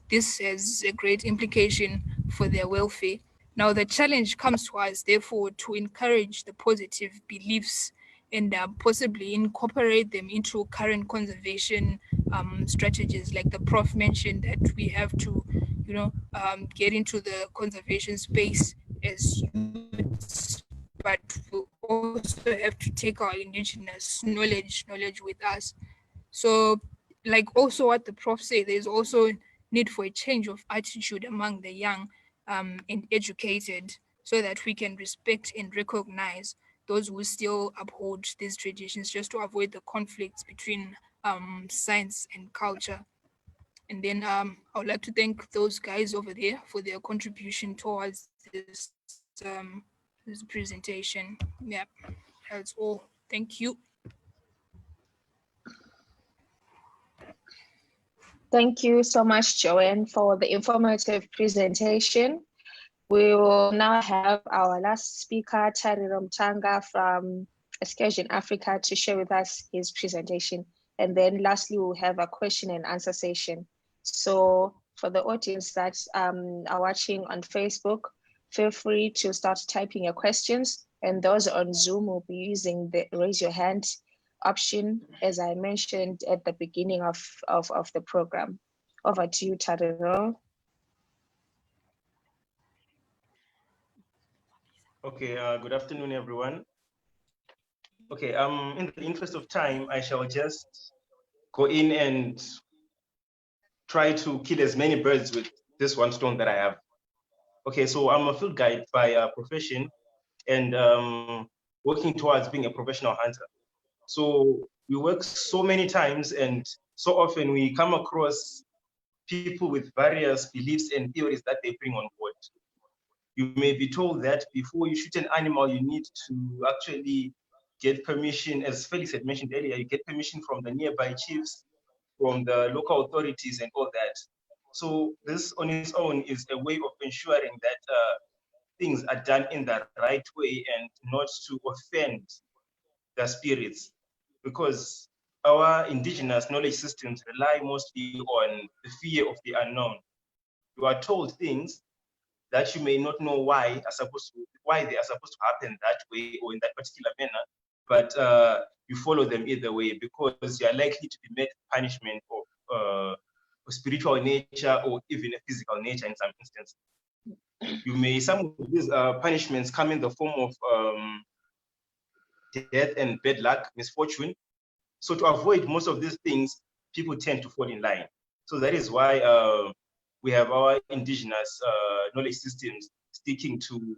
this has a great implication for their welfare. Now, the challenge comes to us, therefore, to encourage the positive beliefs and possibly incorporate them into current conservation strategies. Like the prof mentioned, that we have to, get into the conservation space as youths, but we also have to take our indigenous knowledge with us. So, like also what the prof said, there's also need for a change of attitude among the young and educated, so that we can respect and recognize those who still uphold these traditions, just to avoid the conflicts between science and culture. And then I would like to thank those guys over there for their contribution towards this presentation. Yeah, that's all. Thank you. Thank you so much, Joan, for the informative presentation. We will now have our last speaker, Tariro Mutanga from Excursion Africa, to share with us his presentation. And then lastly, we'll have a question and answer session. So for the audience that are watching on Facebook, feel free to start typing your questions. And those on Zoom will be using the raise your hand option, as I mentioned at the beginning of the program. Over to you, Tariro. Okay, good afternoon, everyone. Okay, in the interest of time, I shall just go in and try to kill as many birds with this one stone that I have. Okay, so I'm a field guide by profession and working towards being a professional hunter. So we work so many times and so often we come across people with various beliefs and theories that they bring on board. You may be told that before you shoot an animal, you need to actually get permission, as Felix had mentioned earlier, you get permission from the nearby chiefs, from the local authorities and all that. So this on its own is a way of ensuring that things are done in the right way and not to offend the spirits, because our indigenous knowledge systems rely mostly on the fear of the unknown. You are told things that you may not know why they are supposed to happen that way or in that particular manner, but you follow them either way because you are likely to be met punishment of spiritual nature or even a physical nature in some instances. Some of these punishments come in the form of death and bad luck, misfortune. So to avoid most of these things, people tend to fall in line. So that is why we have our indigenous knowledge systems sticking to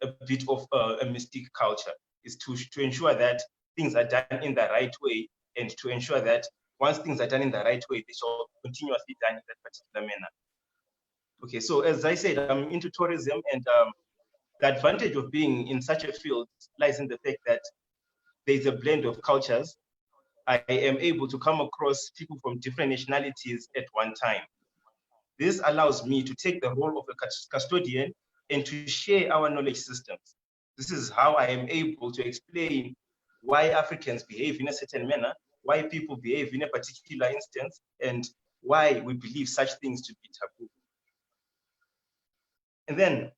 a bit of a mystic culture, is to ensure that things are done in the right way and to ensure that once things are done in the right way, they shall continuously done in that particular manner. Okay, so as I said, I'm into tourism, and the advantage of being in such a field lies in the fact that there's a blend of cultures. I am able to come across people from different nationalities at one time. This allows me to take the role of a custodian and to share our knowledge systems. This is how I am able to explain why Africans behave in a certain manner, why people behave in a particular instance, and why we believe such things to be taboo. And then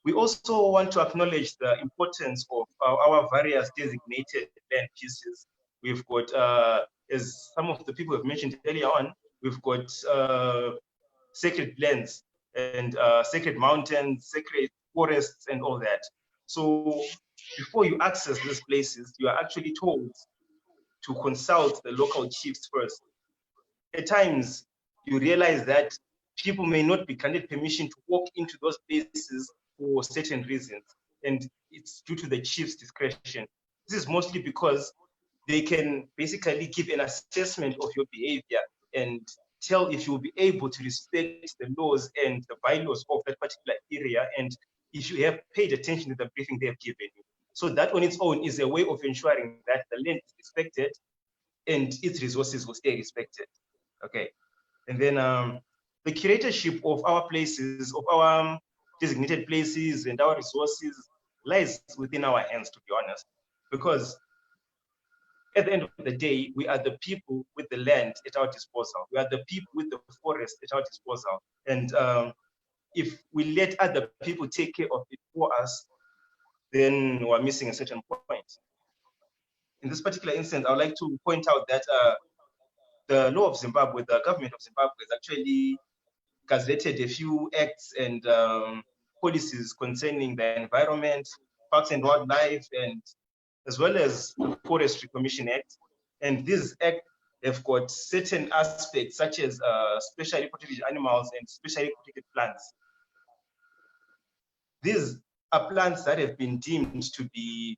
we also want to acknowledge the importance of our various designated land pieces. We've got, as some of the people have mentioned earlier on, we've got sacred lands and sacred mountains, sacred forests, and all that. So before you access these places, you are actually told to consult the local chiefs first. At times, you realize that people may not be granted permission to walk into those places for certain reasons, and it's due to the chief's discretion. This is mostly because they can basically give an assessment of your behavior and tell if you'll be able to respect the laws and the bylaws of that particular area, and if you have paid attention to the briefing they have given you. So that on its own is a way of ensuring that the land is respected and its resources will stay respected. Okay, and then the curatorship of our places, of our designated places and our resources lies within our hands, to be honest, because at the end of the day, we are the people with the land at our disposal. We are the people with the forest at our disposal. And if we let other people take care of it for us, then we're missing a certain point. In this particular instance, I would like to point out that the law of Zimbabwe, the government of Zimbabwe has actually gazetted a few acts and policies concerning the environment, parks and wildlife, and as well as the Forestry Commission Act. And these acts have got certain aspects such as specially protected animals and specially protected plants. These are plants that have been deemed to be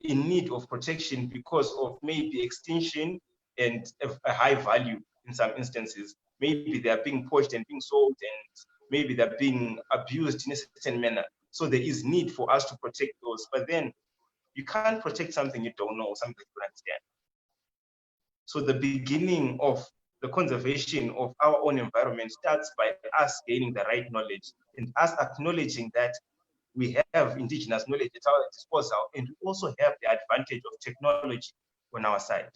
in need of protection because of maybe extinction and a high value in some instances. Maybe they are being poached and being sold, and maybe they're being abused in a certain manner. So there is need for us to protect those. But then you can't protect something you don't know, something you don't understand. So the beginning of the conservation of our own environment starts by us gaining the right knowledge and us acknowledging that we have indigenous knowledge at our disposal, and we also have the advantage of technology on our side.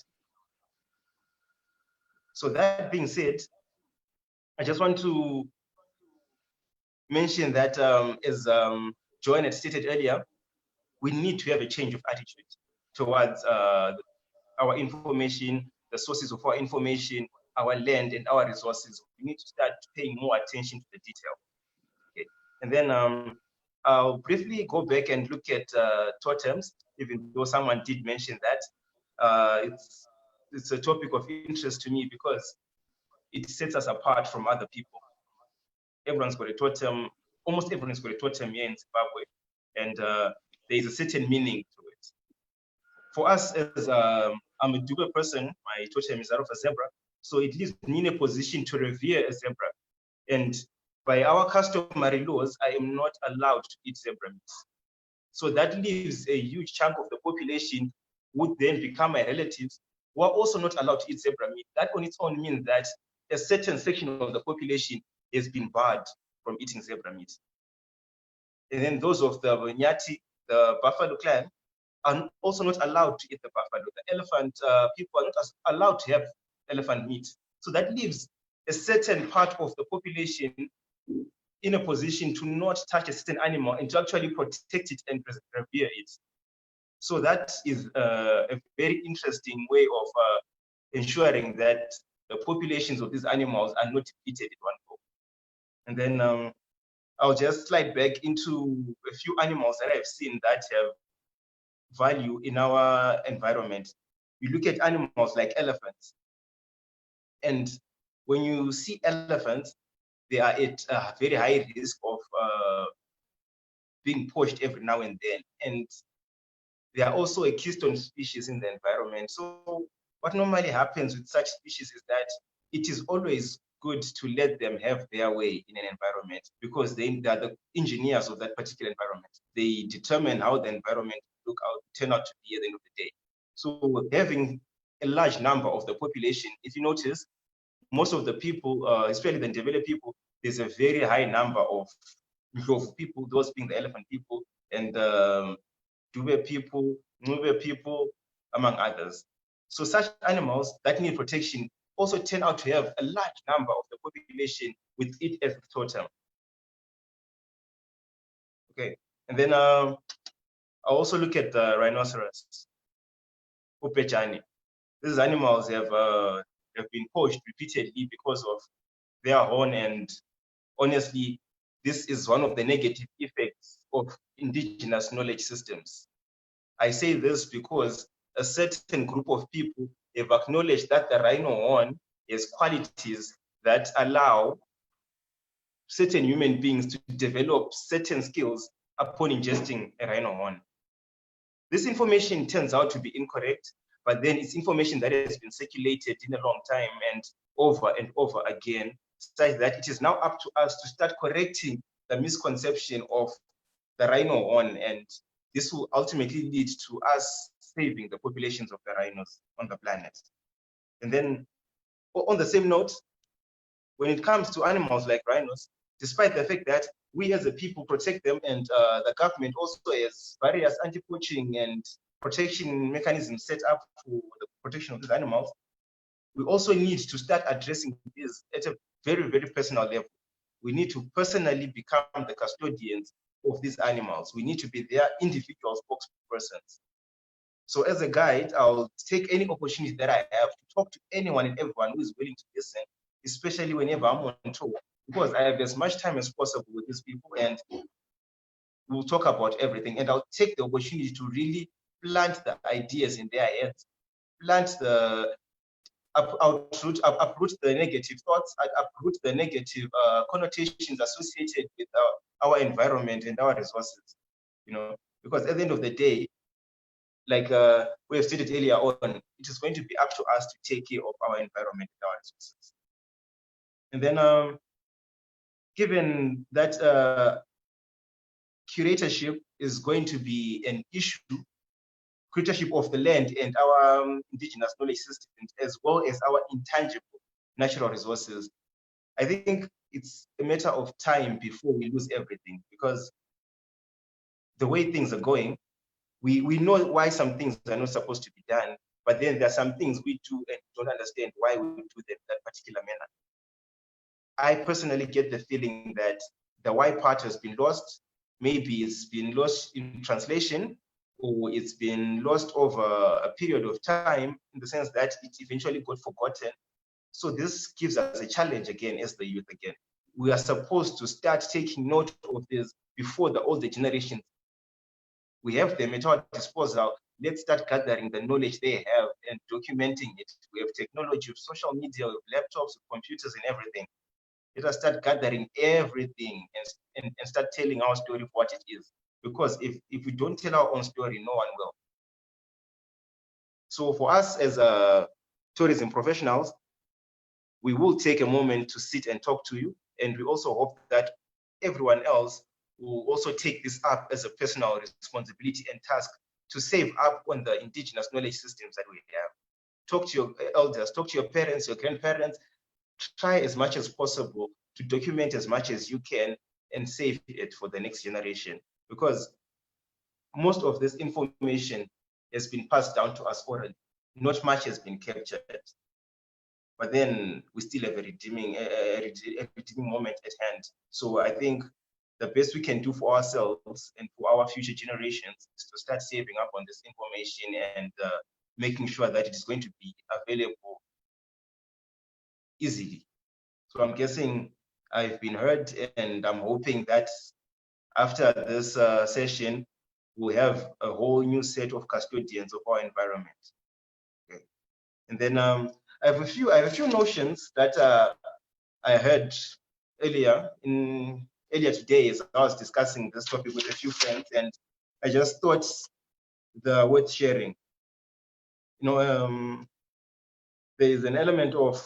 So that being said, I just want to mention that as Joan had stated earlier, we need to have a change of attitude towards our information, the sources of our information, our land and our resources. We need to start paying more attention to the detail. Okay. And then I'll briefly go back and look at totems, even though someone did mention that. It's a topic of interest to me because it sets us apart from other people. Everyone's got a totem, almost everyone's got a totem here in Zimbabwe, and there is a certain meaning to it. For us, as I'm a Dube person, my totem is that of a zebra, so it leaves me in a position to revere a zebra. And by our customary laws, I am not allowed to eat zebra meat. So that leaves a huge chunk of the population would then become my relatives who are also not allowed to eat zebra meat. That on its own means that a certain section of the population has been barred from eating zebra meat. And then those of the Nyati, the buffalo clan, are also not allowed to eat the buffalo. The elephant people are not allowed to have elephant meat. So that leaves a certain part of the population in a position to not touch a certain animal and to actually protect it and revere it. So that is a very interesting way of ensuring that the populations of these animals are not depleted in one go. And then I'll just slide back into a few animals that I've seen that have value in our environment. We look at animals like elephants. And when you see elephants, they are at a very high risk of being poached every now and then. And they are also a keystone species in the environment. So what normally happens with such species is that it is always good to let them have their way in an environment because they are the engineers of that particular environment. They determine how the environment turn out to be at the end of the day. So having a large number of the population, if you notice, most of the people, especially the developed people, there's a very high number of Ndlovu people, those being the elephant people, and Dube people, Ngube people, among others. So such animals that need protection also turn out to have a large number of the population with it as the totem. Okay, and then I also look at the rhinoceros, Upejani. These animals have been poached repeatedly because of their horn, and honestly, this is one of the negative effects of indigenous knowledge systems. I say this because a certain group of people have acknowledged that the rhino horn has qualities that allow certain human beings to develop certain skills upon ingesting a rhino horn. This information turns out to be incorrect, but then it's information that has been circulated in a long time and over again, such that it is now up to us to start correcting the misconception of the rhino horn, and this will ultimately lead to us saving the populations of the rhinos on the planet. And then on the same note, when it comes to animals like rhinos, despite the fact that we as a people protect them and the government also has various anti-poaching and protection mechanisms set up for the protection of these animals, we also need to start addressing this at a very, very personal level. We need to personally become the custodians of these animals. We need to be their individual spokespersons. So as a guide, I'll take any opportunity that I have to talk to anyone and everyone who is willing to listen, especially whenever I'm on tour, because I have as much time as possible with these people and we'll talk about everything. And I'll take the opportunity to really plant the ideas in their heads, plant the, uproot the negative thoughts, uproot the negative connotations associated with our environment and our resources, you know, because at the end of the day, like we have stated earlier on, it is going to be up to us to take care of our environment and our resources. And then given that curatorship is going to be an issue, curatorship of the land and our indigenous knowledge systems, as well as our intangible natural resources, I think it's a matter of time before we lose everything, because the way things are going, we know why some things are not supposed to be done, but then there are some things we do and don't understand why we do them that particular manner. I personally get the feeling that the why part has been lost. Maybe it's been lost in translation, or it's been lost over a period of time in the sense that it eventually got forgotten. So this gives us a challenge again as the youth again. We are supposed to start taking note of this before the older generations. We have them at our disposal, let's start gathering the knowledge they have and documenting it. We have technology, with social media, with laptops, with computers and everything. Let us start gathering everything and start telling our story of what it is. Because if we don't tell our own story, no one will. So for us as tourism professionals, we will take a moment to sit and talk to you. And we also hope that everyone else will also take this up as a personal responsibility and task to save up on the indigenous knowledge systems that we have. Talk to your elders, talk to your parents, your grandparents, try as much as possible to document as much as you can and save it for the next generation, because most of this information has been passed down to us already. Not much has been captured, but then we still have a redeeming moment at hand. So I think the best we can do for ourselves and for our future generations is to start saving up on this information and making sure that it is going to be available easily. So I'm guessing I've been heard, and I'm hoping that after this session, we'll have a whole new set of custodians of our environment. Okay. And then I have a few notions that I heard earlier today as I was discussing this topic with a few friends, and I just thought they're worth sharing. You know, there is an element of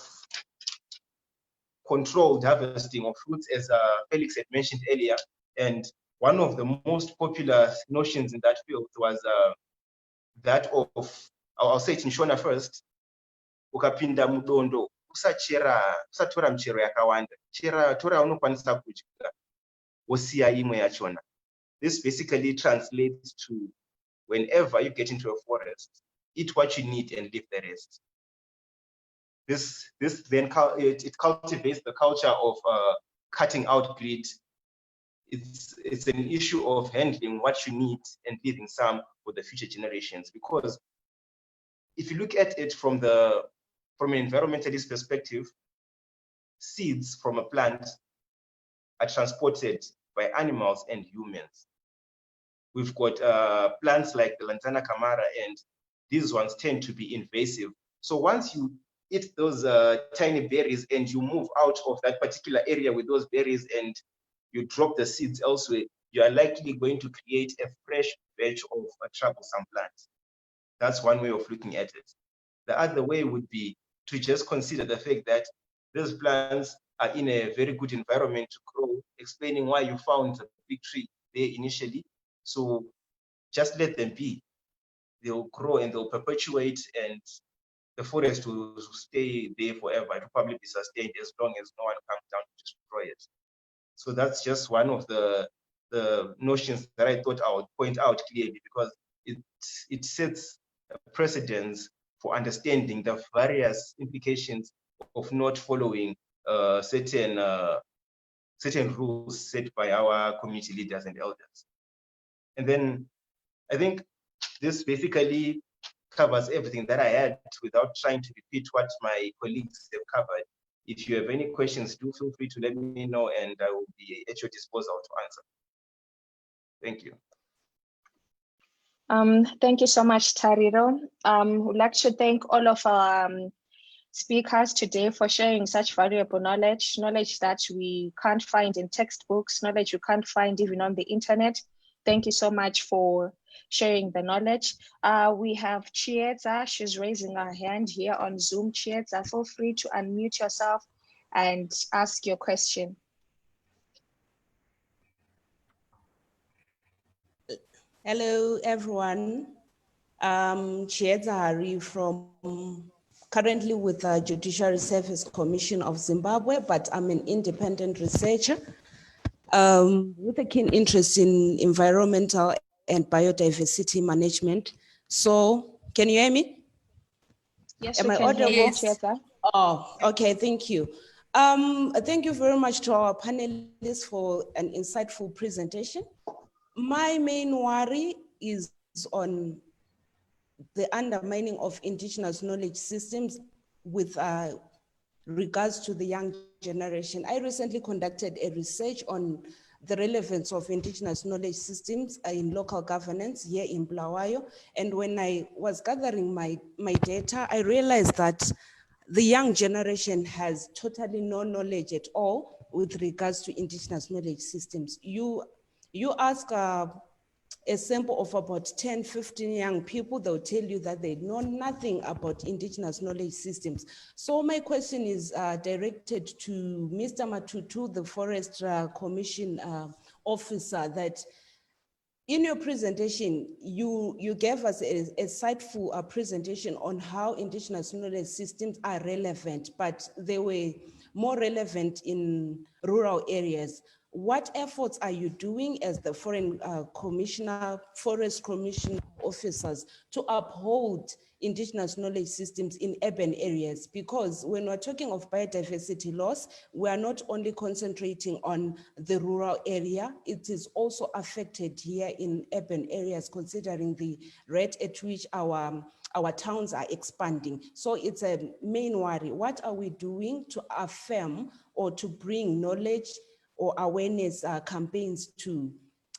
controlled harvesting of fruits, as Felix had mentioned earlier, and one of the most popular notions in that field was that of, I'll say it in Shona first, ukapinda mudondo usatora mchero yakawanda, tora unokwanisa kudya wosiya imwe yachona. This basically translates to, whenever you get into a forest, eat what you need and leave the rest. This then it cultivates the culture of cutting out greed. It's an issue of handling what you need and leaving some for the future generations. Because if you look at it from an environmentalist perspective, seeds from a plant are transported by animals and humans. We've got plants like the Lantana camara, and these ones tend to be invasive. So once you eat those tiny berries and you move out of that particular area with those berries and you drop the seeds elsewhere, you are likely going to create a fresh batch of a troublesome plant. That's one way of looking at it. The other way would be to just consider the fact that these plants are in a very good environment to grow, explaining why you found a big tree there initially. So just let them be. They'll grow and they'll perpetuate, and the forest will stay there forever. It will probably be sustained as long as no one comes down to destroy it. So that's just one of the notions that I thought I would point out clearly, because it sets a precedence for understanding the various implications of not following certain rules set by our community leaders and elders. And then I think this basically covers everything that I had without trying to repeat what my colleagues have covered. If you have any questions, do feel free to let me know, and I will be at your disposal to answer. Thank you. Thank you so much, Tariro. We'd like to thank all of our speakers today for sharing such valuable knowledge that we can't find in textbooks, knowledge you can't find even on the internet. Thank you so much for sharing the knowledge. We have Chieza. She's raising her hand here on Zoom. Chieza, feel free to unmute yourself and ask your question. Hello, everyone. Chieza Hari currently with the Judiciary Service Commission of Zimbabwe, but I'm an independent researcher with a keen interest in environmental and biodiversity management. So, can you hear me? Yes, Am we I can audible? hear you, Chieza. Oh, okay, thank you. Thank you very much to our panelists for an insightful presentation. My main worry is on the undermining of indigenous knowledge systems with regards to the young generation. I recently conducted a research on the relevance of indigenous knowledge systems in local governance here in Bulawayo. And when I was gathering my data, I realized that the young generation has totally no knowledge at all with regards to indigenous knowledge systems. You ask a sample of about 10, 15 young people, they'll tell you that they know nothing about indigenous knowledge systems. So my question is directed to Mr. Matutu, the Forest Commission officer, that in your presentation, you gave us a insightful presentation on how indigenous knowledge systems are relevant, but they were more relevant in rural areas. What efforts are you doing as the Forest Commission officers to uphold indigenous knowledge systems in urban areas? Because when we're talking of biodiversity loss, we are not only concentrating on the rural area, it is also affected here in urban areas, considering the rate at which our towns are expanding. So it's a main worry. What are we doing to affirm or to bring knowledge or awareness campaigns to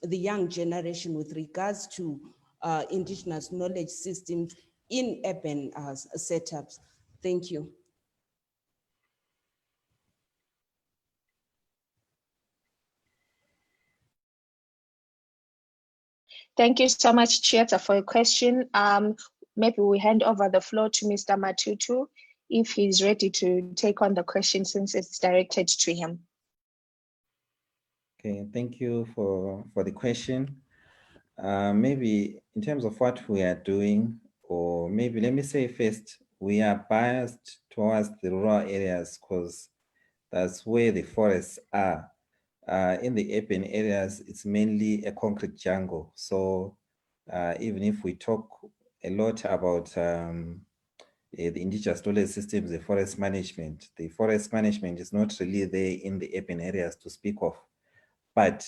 the young generation with regards to indigenous knowledge systems in urban setups? Thank you. Thank you so much, Chieta, for your question. Maybe we hand over the floor to Mr. Matutu if he's ready to take on the question since it's directed to him. Okay, thank you for the question. Maybe in terms of what we are doing, or maybe let me say first, we are biased towards the rural areas because that's where the forests are. In the urban areas, it's mainly a concrete jungle. So even if we talk a lot about the indigenous knowledge systems, the forest management is not really there in the urban areas to speak of. But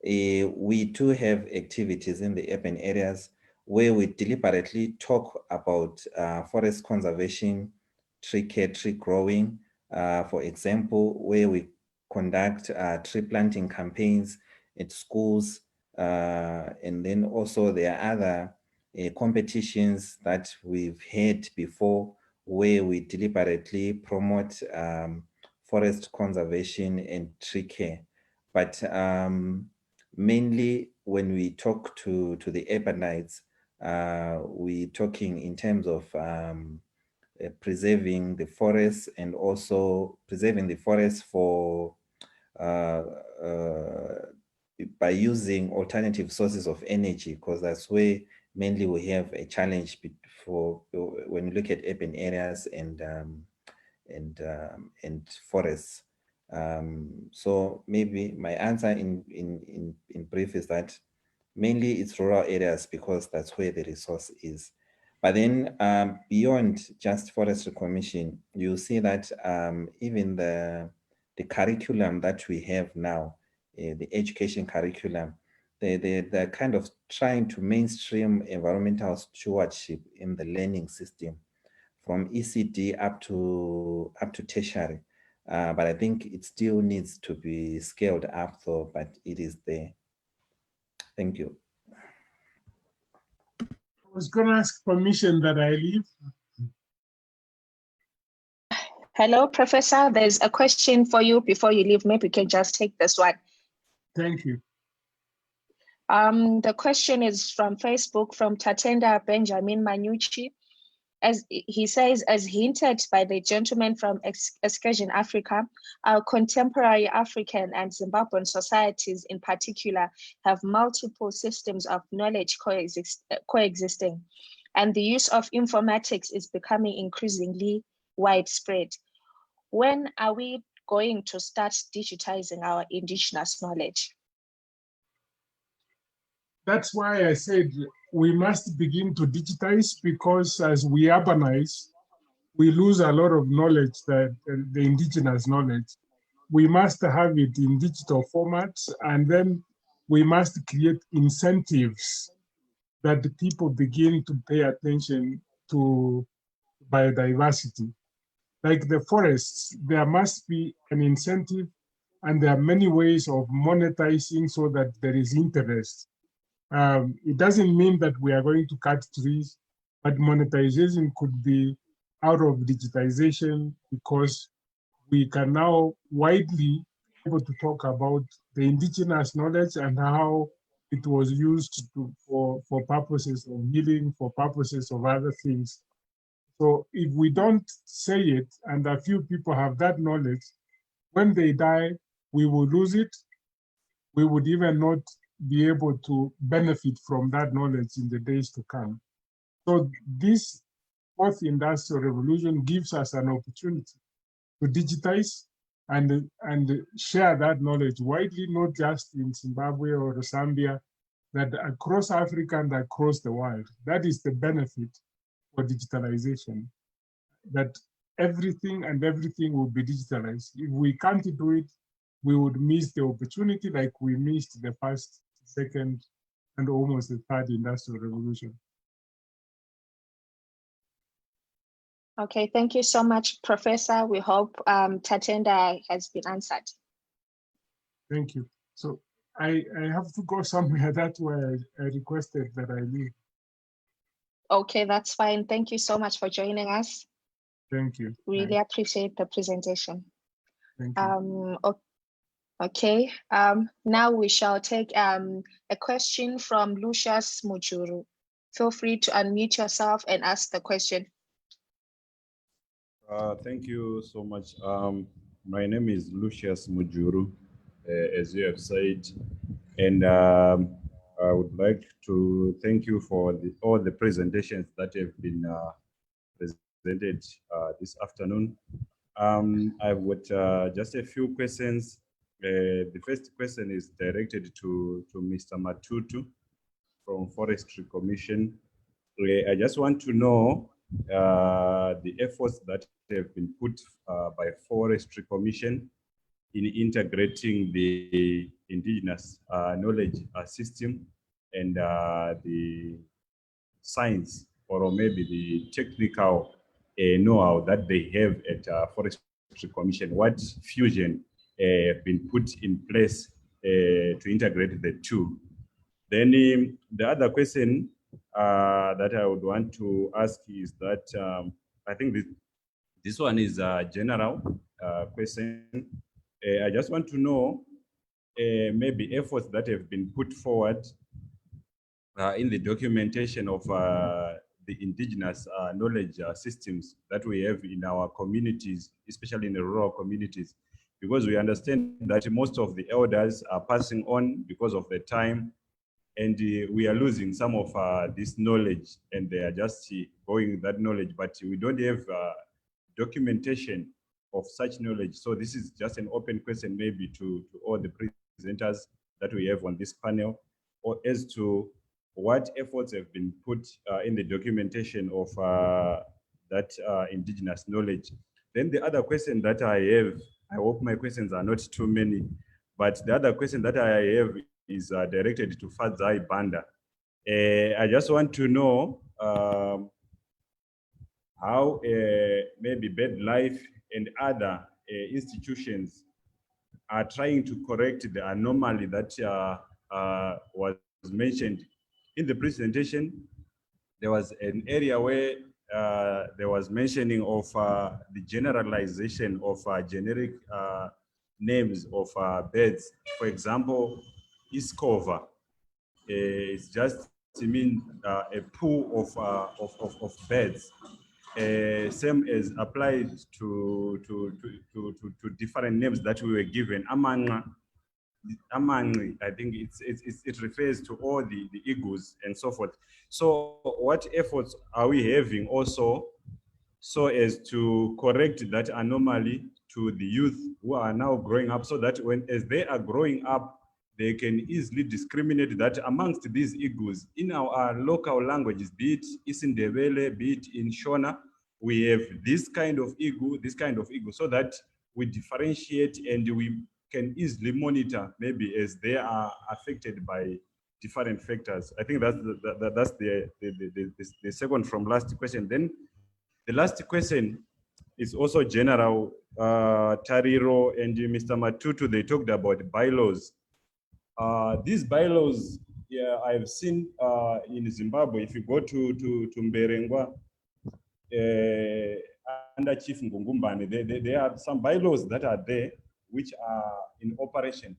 we do have activities in the urban areas where we deliberately talk about forest conservation, tree care, tree growing, for example, where we conduct tree planting campaigns at schools, and then also there are other competitions that we've had before where we deliberately promote forest conservation and tree care. But mainly when we talk to the urbanites, we're talking in terms of preserving the forests and also preserving the forests for by using alternative sources of energy, because that's where mainly we have a challenge for when you look at urban areas and forests. So maybe my answer in brief is that mainly it's rural areas because that's where the resource is. But then beyond just forestry commission, you see that even the curriculum that we have now, the education curriculum, they're kind of trying to mainstream environmental stewardship in the learning system from ECD up to tertiary. But I think it still needs to be scaled up though, but it is there. Thank you. I was going to ask permission that I leave. Hello, Professor. There's a question for you before you leave. Maybe you can just take this one. Thank you. The question is from Facebook, from Tatenda Benjamin Manucci. As he says, as hinted by the gentleman from Excursion Africa, our contemporary African and Zimbabwean societies in particular have multiple systems of knowledge coexisting, and the use of informatics is becoming increasingly widespread. When are we going to start digitizing our indigenous knowledge? That's why I said we must begin to digitize, because as we urbanize, we lose a lot of knowledge, that the indigenous knowledge. We must have it in digital formats, and then we must create incentives that the people begin to pay attention to biodiversity. Like the forests, there must be an incentive and there are many ways of monetizing so that there is interest. It doesn't mean that we are going to cut trees, but monetization could be out of digitization, because we can now widely able to talk about the indigenous knowledge and how it was used for purposes of healing, for purposes of other things. So if we don't say it, and a few people have that knowledge, when they die, we will lose it. We would even not be able to benefit from that knowledge in the days to come. So this fourth industrial revolution gives us an opportunity to digitize and share that knowledge widely, not just in Zimbabwe or Zambia, that across Africa and across the world. That is the benefit for digitalization, that everything will be digitalized. If we can't do it, we would miss the opportunity like we missed the first, second, and almost the third industrial revolution. Okay, thank you so much, Professor. We hope Tatenda has been answered. Thank you. So I have to go somewhere. That's why I requested that I leave. Okay, that's fine. Thank you so much for joining us. Thank you. Really appreciate the presentation. Thank you. Okay, now we shall take a question from Lucius Mujuru. Feel free to unmute yourself and ask the question. Thank you so much. My name is Lucius Mujuru, as you have said, and I would like to thank you for all the presentations that have been presented this afternoon. I've got just a few questions. The first question is directed to Mr. Matutu from Forestry Commission. I just want to know the efforts that have been put by Forestry Commission in integrating the indigenous knowledge system and the science, or maybe the technical know-how that they have at Forestry Commission. What fusion have been put in place to integrate the two? Then the other question that I would want to ask is that I think this one is a general question. I just want to know maybe efforts that have been put forward in the documentation of the indigenous knowledge systems that we have in our communities, especially in the rural communities, because we understand that most of the elders are passing on because of the time, and we are losing some of this knowledge, and they are just going with that knowledge, but we don't have documentation of such knowledge. So this is just an open question maybe to all the presenters that we have on this panel, or as to what efforts have been put in the documentation of that indigenous knowledge. Then the other question that I have, I hope my questions are not too many, but the other question that I have is directed to Fadzai Banda. I just want to know how maybe Birdlife and other institutions are trying to correct the anomaly that was mentioned in the presentation. There was an area where there was mentioning of the generalization of generic names of birds. For example, Iskova. It's just to mean a pool of birds. Same as applied to different names that we were given. Amangri, I think it refers to all the eagles and so forth. So what efforts are we having also so as to correct that anomaly to the youth who are now growing up, so that as they are growing up, they can easily discriminate that amongst these eagles in our local languages, be it Ndebele, be it in Shona, we have this kind of eagle, so that we differentiate and we can easily monitor maybe as they are affected by different factors. I think that's the second from last question. Then the last question it's also general. Tariro and Mr. Matutu, they talked about bylaws. These bylaws, yeah, I've seen in Zimbabwe. If you go to Mberengwa, under Chief Ngumbane, there are some bylaws that are there which are in operation.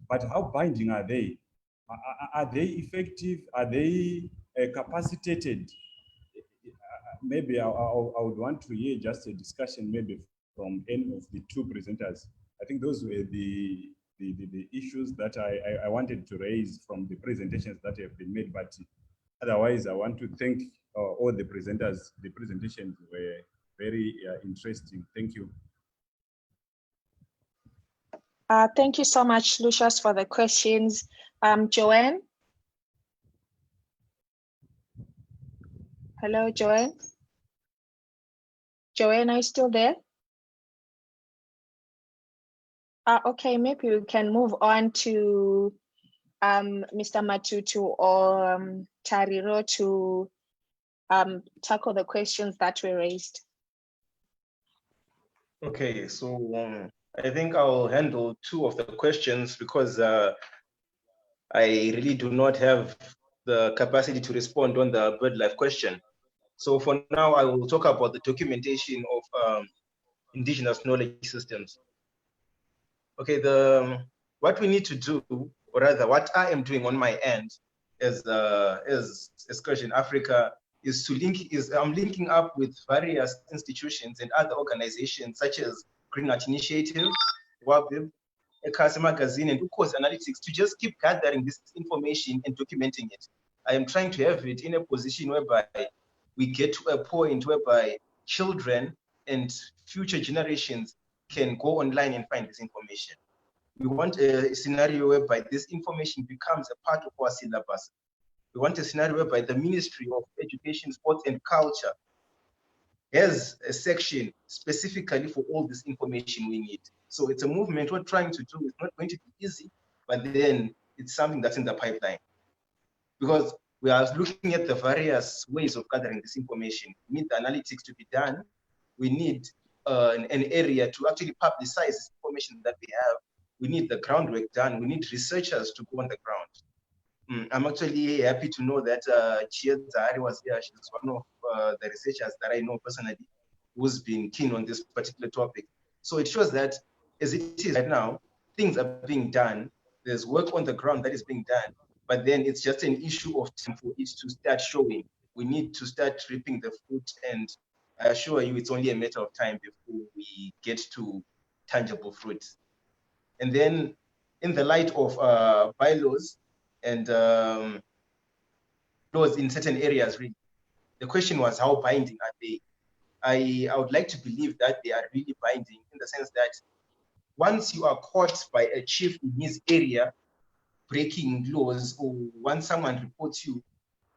But how binding are they? Are they effective? Are they capacitated? Maybe I would want to hear just a discussion maybe from any of the two presenters. I think those were the issues that I wanted to raise from the presentations that have been made. But otherwise, I want to thank all the presenters. The presentations were very interesting. Thank you. Thank you so much, Lucius, for the questions. Joanne? Hello, Joanne? Joanne, are you still there? Okay, maybe we can move on to Mr. Matutu or Tariro to tackle the questions that were raised. Okay, so I think I'll handle two of the questions because I really do not have the capacity to respond on the Birdlife question. So for now, I will talk about the documentation of indigenous knowledge systems. Okay, what we need to do, or rather what I am doing on my end as Excursion Africa is I'm linking up with various institutions and other organizations such as Green Art Initiative, WABIB, Ekasi Magazine, and Ukos Analytics to just keep gathering this information and documenting it. I am trying to have it in a position whereby we get to a point whereby children and future generations can go online and find this information. We want a scenario whereby this information becomes a part of our syllabus. We want a scenario whereby the Ministry of Education, Sports and Culture has a section specifically for all this information we need. So it's a movement we're trying to do. It's not going to be easy, but then it's something that's in the pipeline. Because we are looking at the various ways of gathering this information. We need the analytics to be done. We need an area to actually publicize this information that we have. We need the groundwork done. We need researchers to go on the ground. I'm actually happy to know that Fadzai was here. She's one of the researchers that I know personally who's been keen on this particular topic. So it shows that as it is right now, things are being done. There's work on the ground that is being done, but then it's just an issue of time for it to start showing. We need to start reaping the fruit, and I assure you it's only a matter of time before we get to tangible fruit. And then in the light of bylaws and laws in certain areas, really, the question was how binding are they? I would like to believe that they are really binding in the sense that once you are caught by a chief in his area breaking laws, or once someone reports you,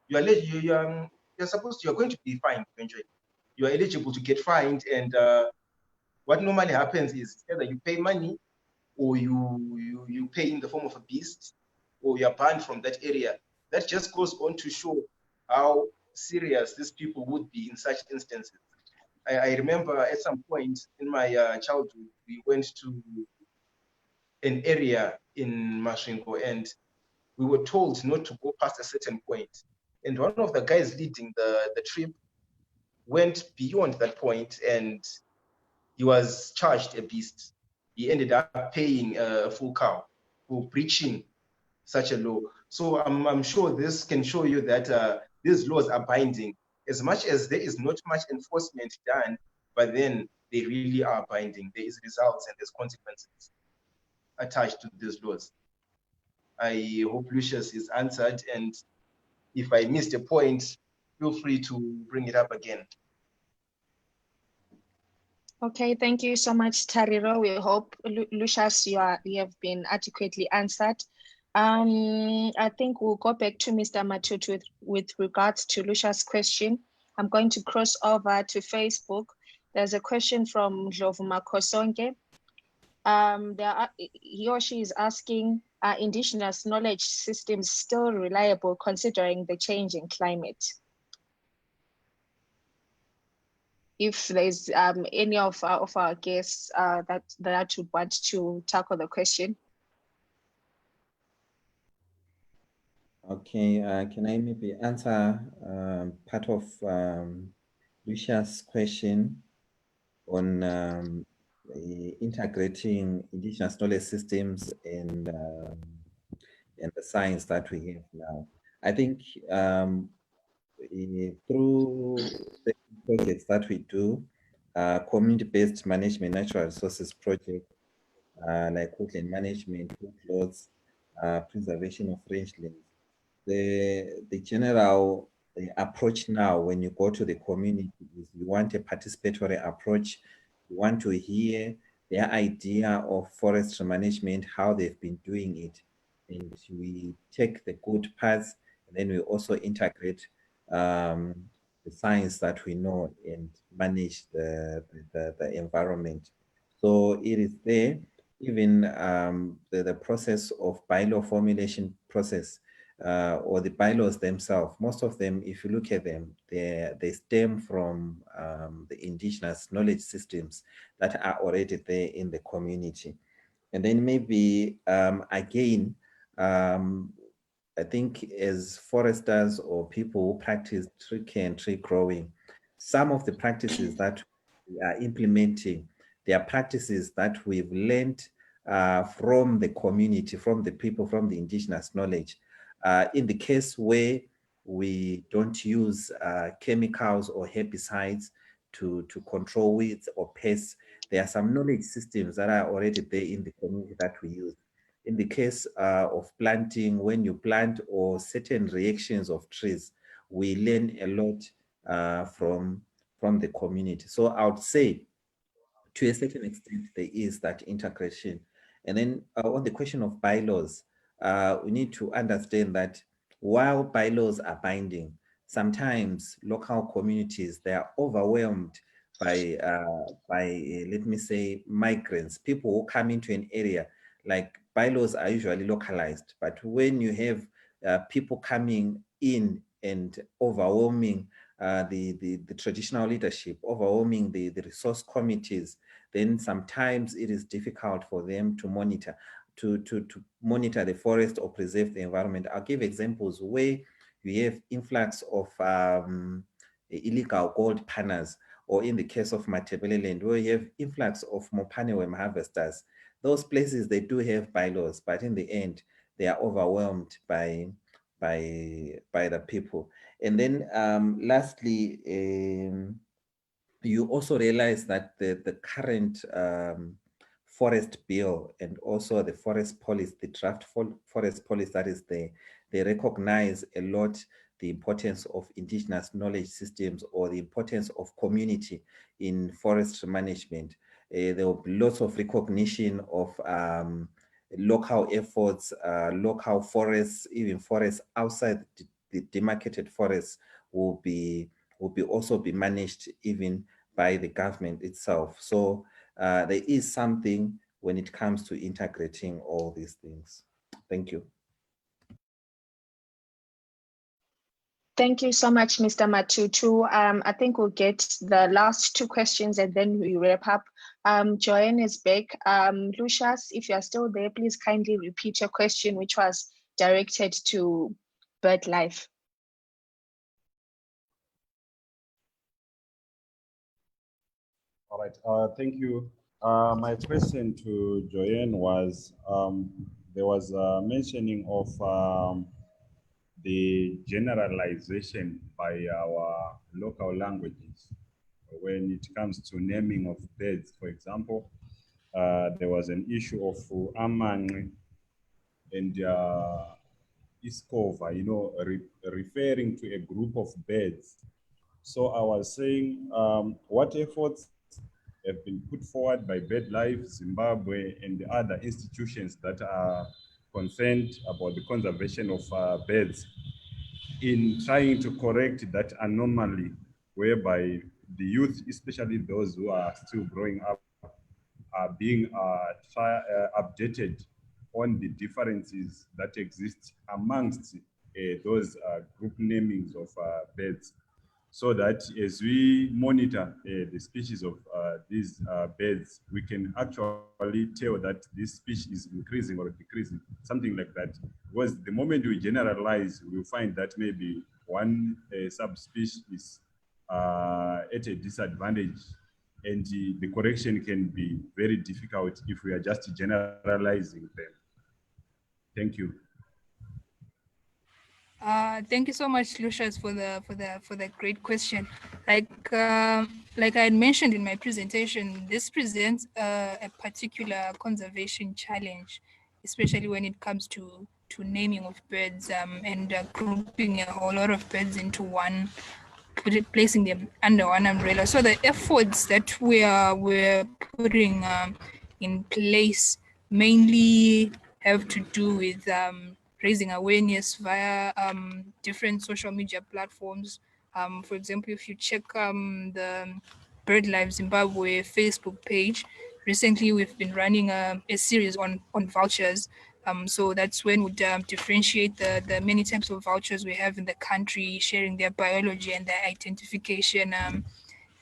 you're going to be fined eventually. You are eligible to get fined, and what normally happens is either you pay money or you pay in the form of a beast, or you're banned from that area. That just goes on to show how serious these people would be in such instances. I remember at some point in my childhood, we went to an area in Masvingo and we were told not to go past a certain point. And one of the guys leading the trip went beyond that point and he was charged a beast. He ended up paying a full cow for breaching such a law. So I'm sure this can show you that these laws are binding. As much as there is not much enforcement done, but then they really are binding. There is results and there's consequences attached to these laws. I hope Lucius is answered, and if I missed a point, feel free to bring it up again. Okay, thank you so much, Tariro. We hope, Lucius, you have been adequately answered. I think we'll go back to Mr. Matutu with regards to Lucius' question. I'm going to cross over to Facebook. There's a question from Ndlovu. He or she is asking, are indigenous knowledge systems still reliable considering the change in climate? if there's any of our guests that would want to tackle the question. Okay, can I maybe answer part of Lucia's question on integrating indigenous knowledge systems and the science that we have now? I think through the projects that we do, community-based management, natural resources project, like woodland management, woodlots, preservation of rangelands. The general approach now when you go to the community is you want a participatory approach. You want to hear their idea of forest management, how they've been doing it. And we take the good parts and then we also integrate the science that we know and manage the environment. So it is there, even the process of bylaw formulation process or the bylaws themselves, most of them, if you look at them, they stem from the indigenous knowledge systems that are already there in the community. And then maybe, again, I think as foresters or people who practice tree care and tree growing, some of the practices that we are implementing, they are practices that we've learned from the community, from the people, from the indigenous knowledge. In the case where we don't use chemicals or herbicides to control weeds or pests, there are some knowledge systems that are already there in the community that we use. In the case of planting, when you plant or certain reactions of trees, we learn a lot from the community. So I would say, to a certain extent, there is that integration. And then on the question of bylaws, we need to understand that while bylaws are binding, sometimes local communities, they are overwhelmed by let me say, migrants, people who come into an area. Like, bylaws are usually localized, but when you have people coming in and overwhelming the traditional leadership, overwhelming the resource committees, then sometimes it is difficult for them to monitor monitor the forest or preserve the environment. I'll give examples where you have influx of illegal gold panners, or in the case of Matabeleland, where you have influx of Mopanewem harvesters. Those places, they do have bylaws, but in the end, they are overwhelmed by the people. And then lastly, you also realize that the current forest bill and also the forest policy, the draft forest policy that is there, they recognize a lot the importance of indigenous knowledge systems or the importance of community in forest management. There will be lots of recognition of local efforts, local forests, even forests outside the demarcated forests will also be managed even by the government itself. So there is something when it comes to integrating all these things. Thank you. Thank you so much, Mr. Matutu. I think we'll get the last two questions and then we wrap up. Joan is back. Lucius, if you're still there, please kindly repeat your question, which was directed to Birdlife. All right, thank you. My question to Joanne was, there was a mentioning of the generalization by our local languages when it comes to naming of birds. For example, there was an issue of Amanqi and Iskova, referring to a group of birds. So I was saying, what efforts have been put forward by Birdlife, Zimbabwe, and the other institutions that are concerned about the conservation of birds in trying to correct that anomaly whereby the youth, especially those who are still growing up, are being updated on the differences that exist amongst those group namings of birds. so that as we monitor the species of these birds, we can actually tell that this species is increasing or decreasing, something like that. Because the moment we generalize, we'll find that maybe one subspecies is at a disadvantage, and the correction can be very difficult if we are just generalizing them. Thank you. Thank you so much, Lucius, for the great question. Like I had mentioned in my presentation, this presents a particular conservation challenge, especially when it comes to naming of birds and grouping a whole lot of birds into one, placing them under one umbrella. So the efforts that we're putting in place mainly have to do with raising awareness via different social media platforms. For example, if you check the Birdlife Zimbabwe Facebook page, recently we've been running a series on vultures. So that's when we differentiate the many types of vultures we have in the country, sharing their biology and their identification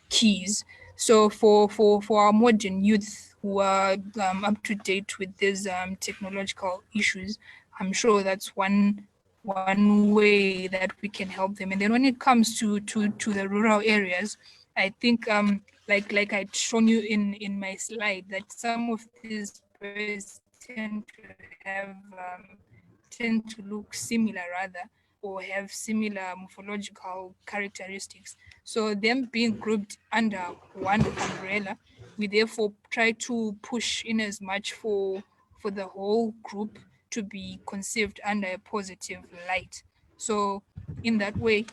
keys. So for our modern youth who are up to date with these technological issues, I'm sure that's one way that we can help them. And then when it comes to the rural areas, I think like I'd shown you in my slide, that some of these birds tend to look similar rather, or have similar morphological characteristics. So them being grouped under one umbrella, we therefore try to push in as much for the whole group to be conceived under a positive light. So in that way,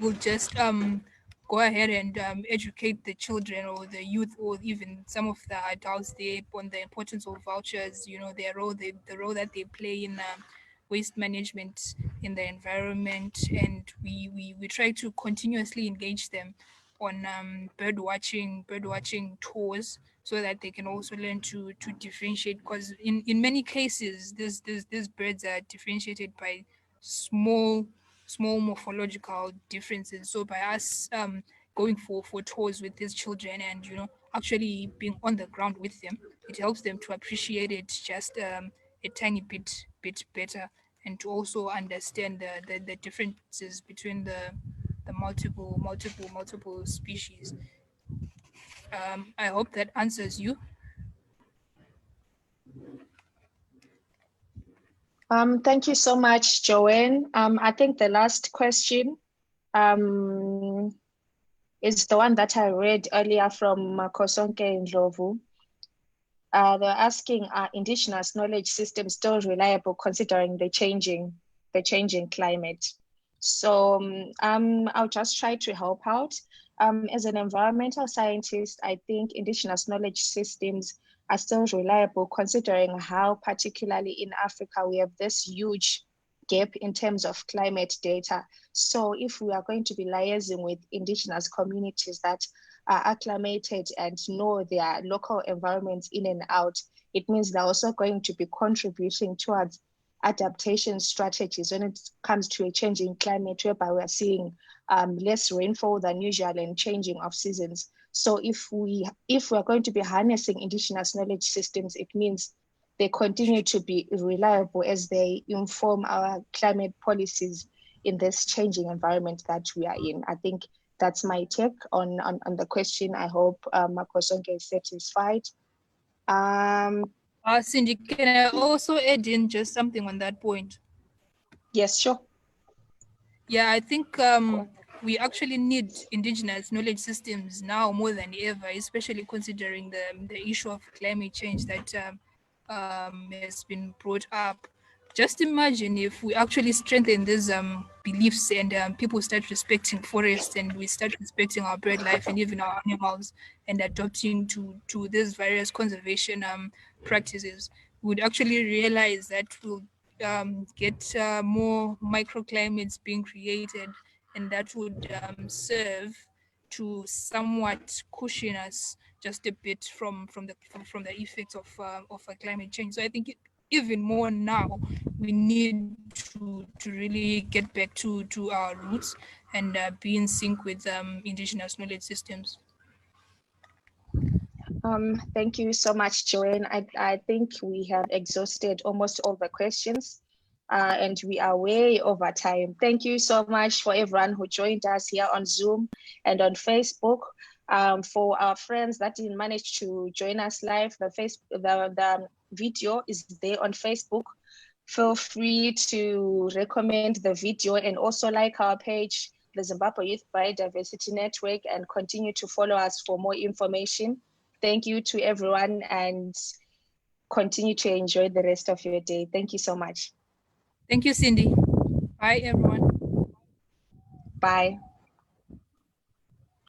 we'll just go ahead and educate the children or the youth or even some of the adults there on the importance of vultures, you know, their role, the role that they play in waste management in the environment. And we try to continuously engage them on bird watching tours, so that they can also learn to differentiate, because in many cases these birds are differentiated by small morphological differences. So by us going for tours with these children and, you know, actually being on the ground with them, it helps them to appreciate it just a tiny bit better, and to also understand the differences between the multiple species. I hope that answers you. Thank you so much, Joanne. I think the last question is the one that I read earlier from Ndlovu. They're asking, are indigenous knowledge systems still reliable considering the changing climate? So I'll just try to help out. As an environmental scientist, I think indigenous knowledge systems are still reliable considering how, particularly in Africa, we have this huge gap in terms of climate data. So if we are going to be liaising with indigenous communities that are acclimated and know their local environments in and out, it means they're also going to be contributing towards adaptation strategies when it comes to a changing climate, whereby we're seeing less rainfall than usual and changing of seasons. So if we're going to be harnessing indigenous knowledge systems, it means they continue to be reliable as they inform our climate policies in this changing environment that we are in. I think that's my take on the question. I hope Makosonke is satisfied. Cindy, can I also add in just something on that point? Yes, sure. Yeah, I think we actually need indigenous knowledge systems now more than ever, especially considering the issue of climate change that has been brought up. Just imagine if we actually strengthen these beliefs and people start respecting forests, and we start respecting our bird life and even our animals, and adopting to these various conservation practices. We would actually realize that we'll get more microclimates being created, and that would serve to somewhat cushion us just a bit from the effects of climate change. So I think even more now, we need to really get back to our roots and be in sync with indigenous knowledge systems. Thank you so much, Joan. I think we have exhausted almost all the questions and we are way over time. Thank you so much for everyone who joined us here on Zoom and on Facebook. For our friends that didn't manage to join us live, the video is there on Facebook. Feel free to recommend the video and also like our page, the Zimbabwe Youth Biodiversity Network, and continue to follow us for more information. Thank you to everyone and continue to enjoy the rest of your day. Thank you so much. Thank you, Cindy. Bye, everyone. Bye.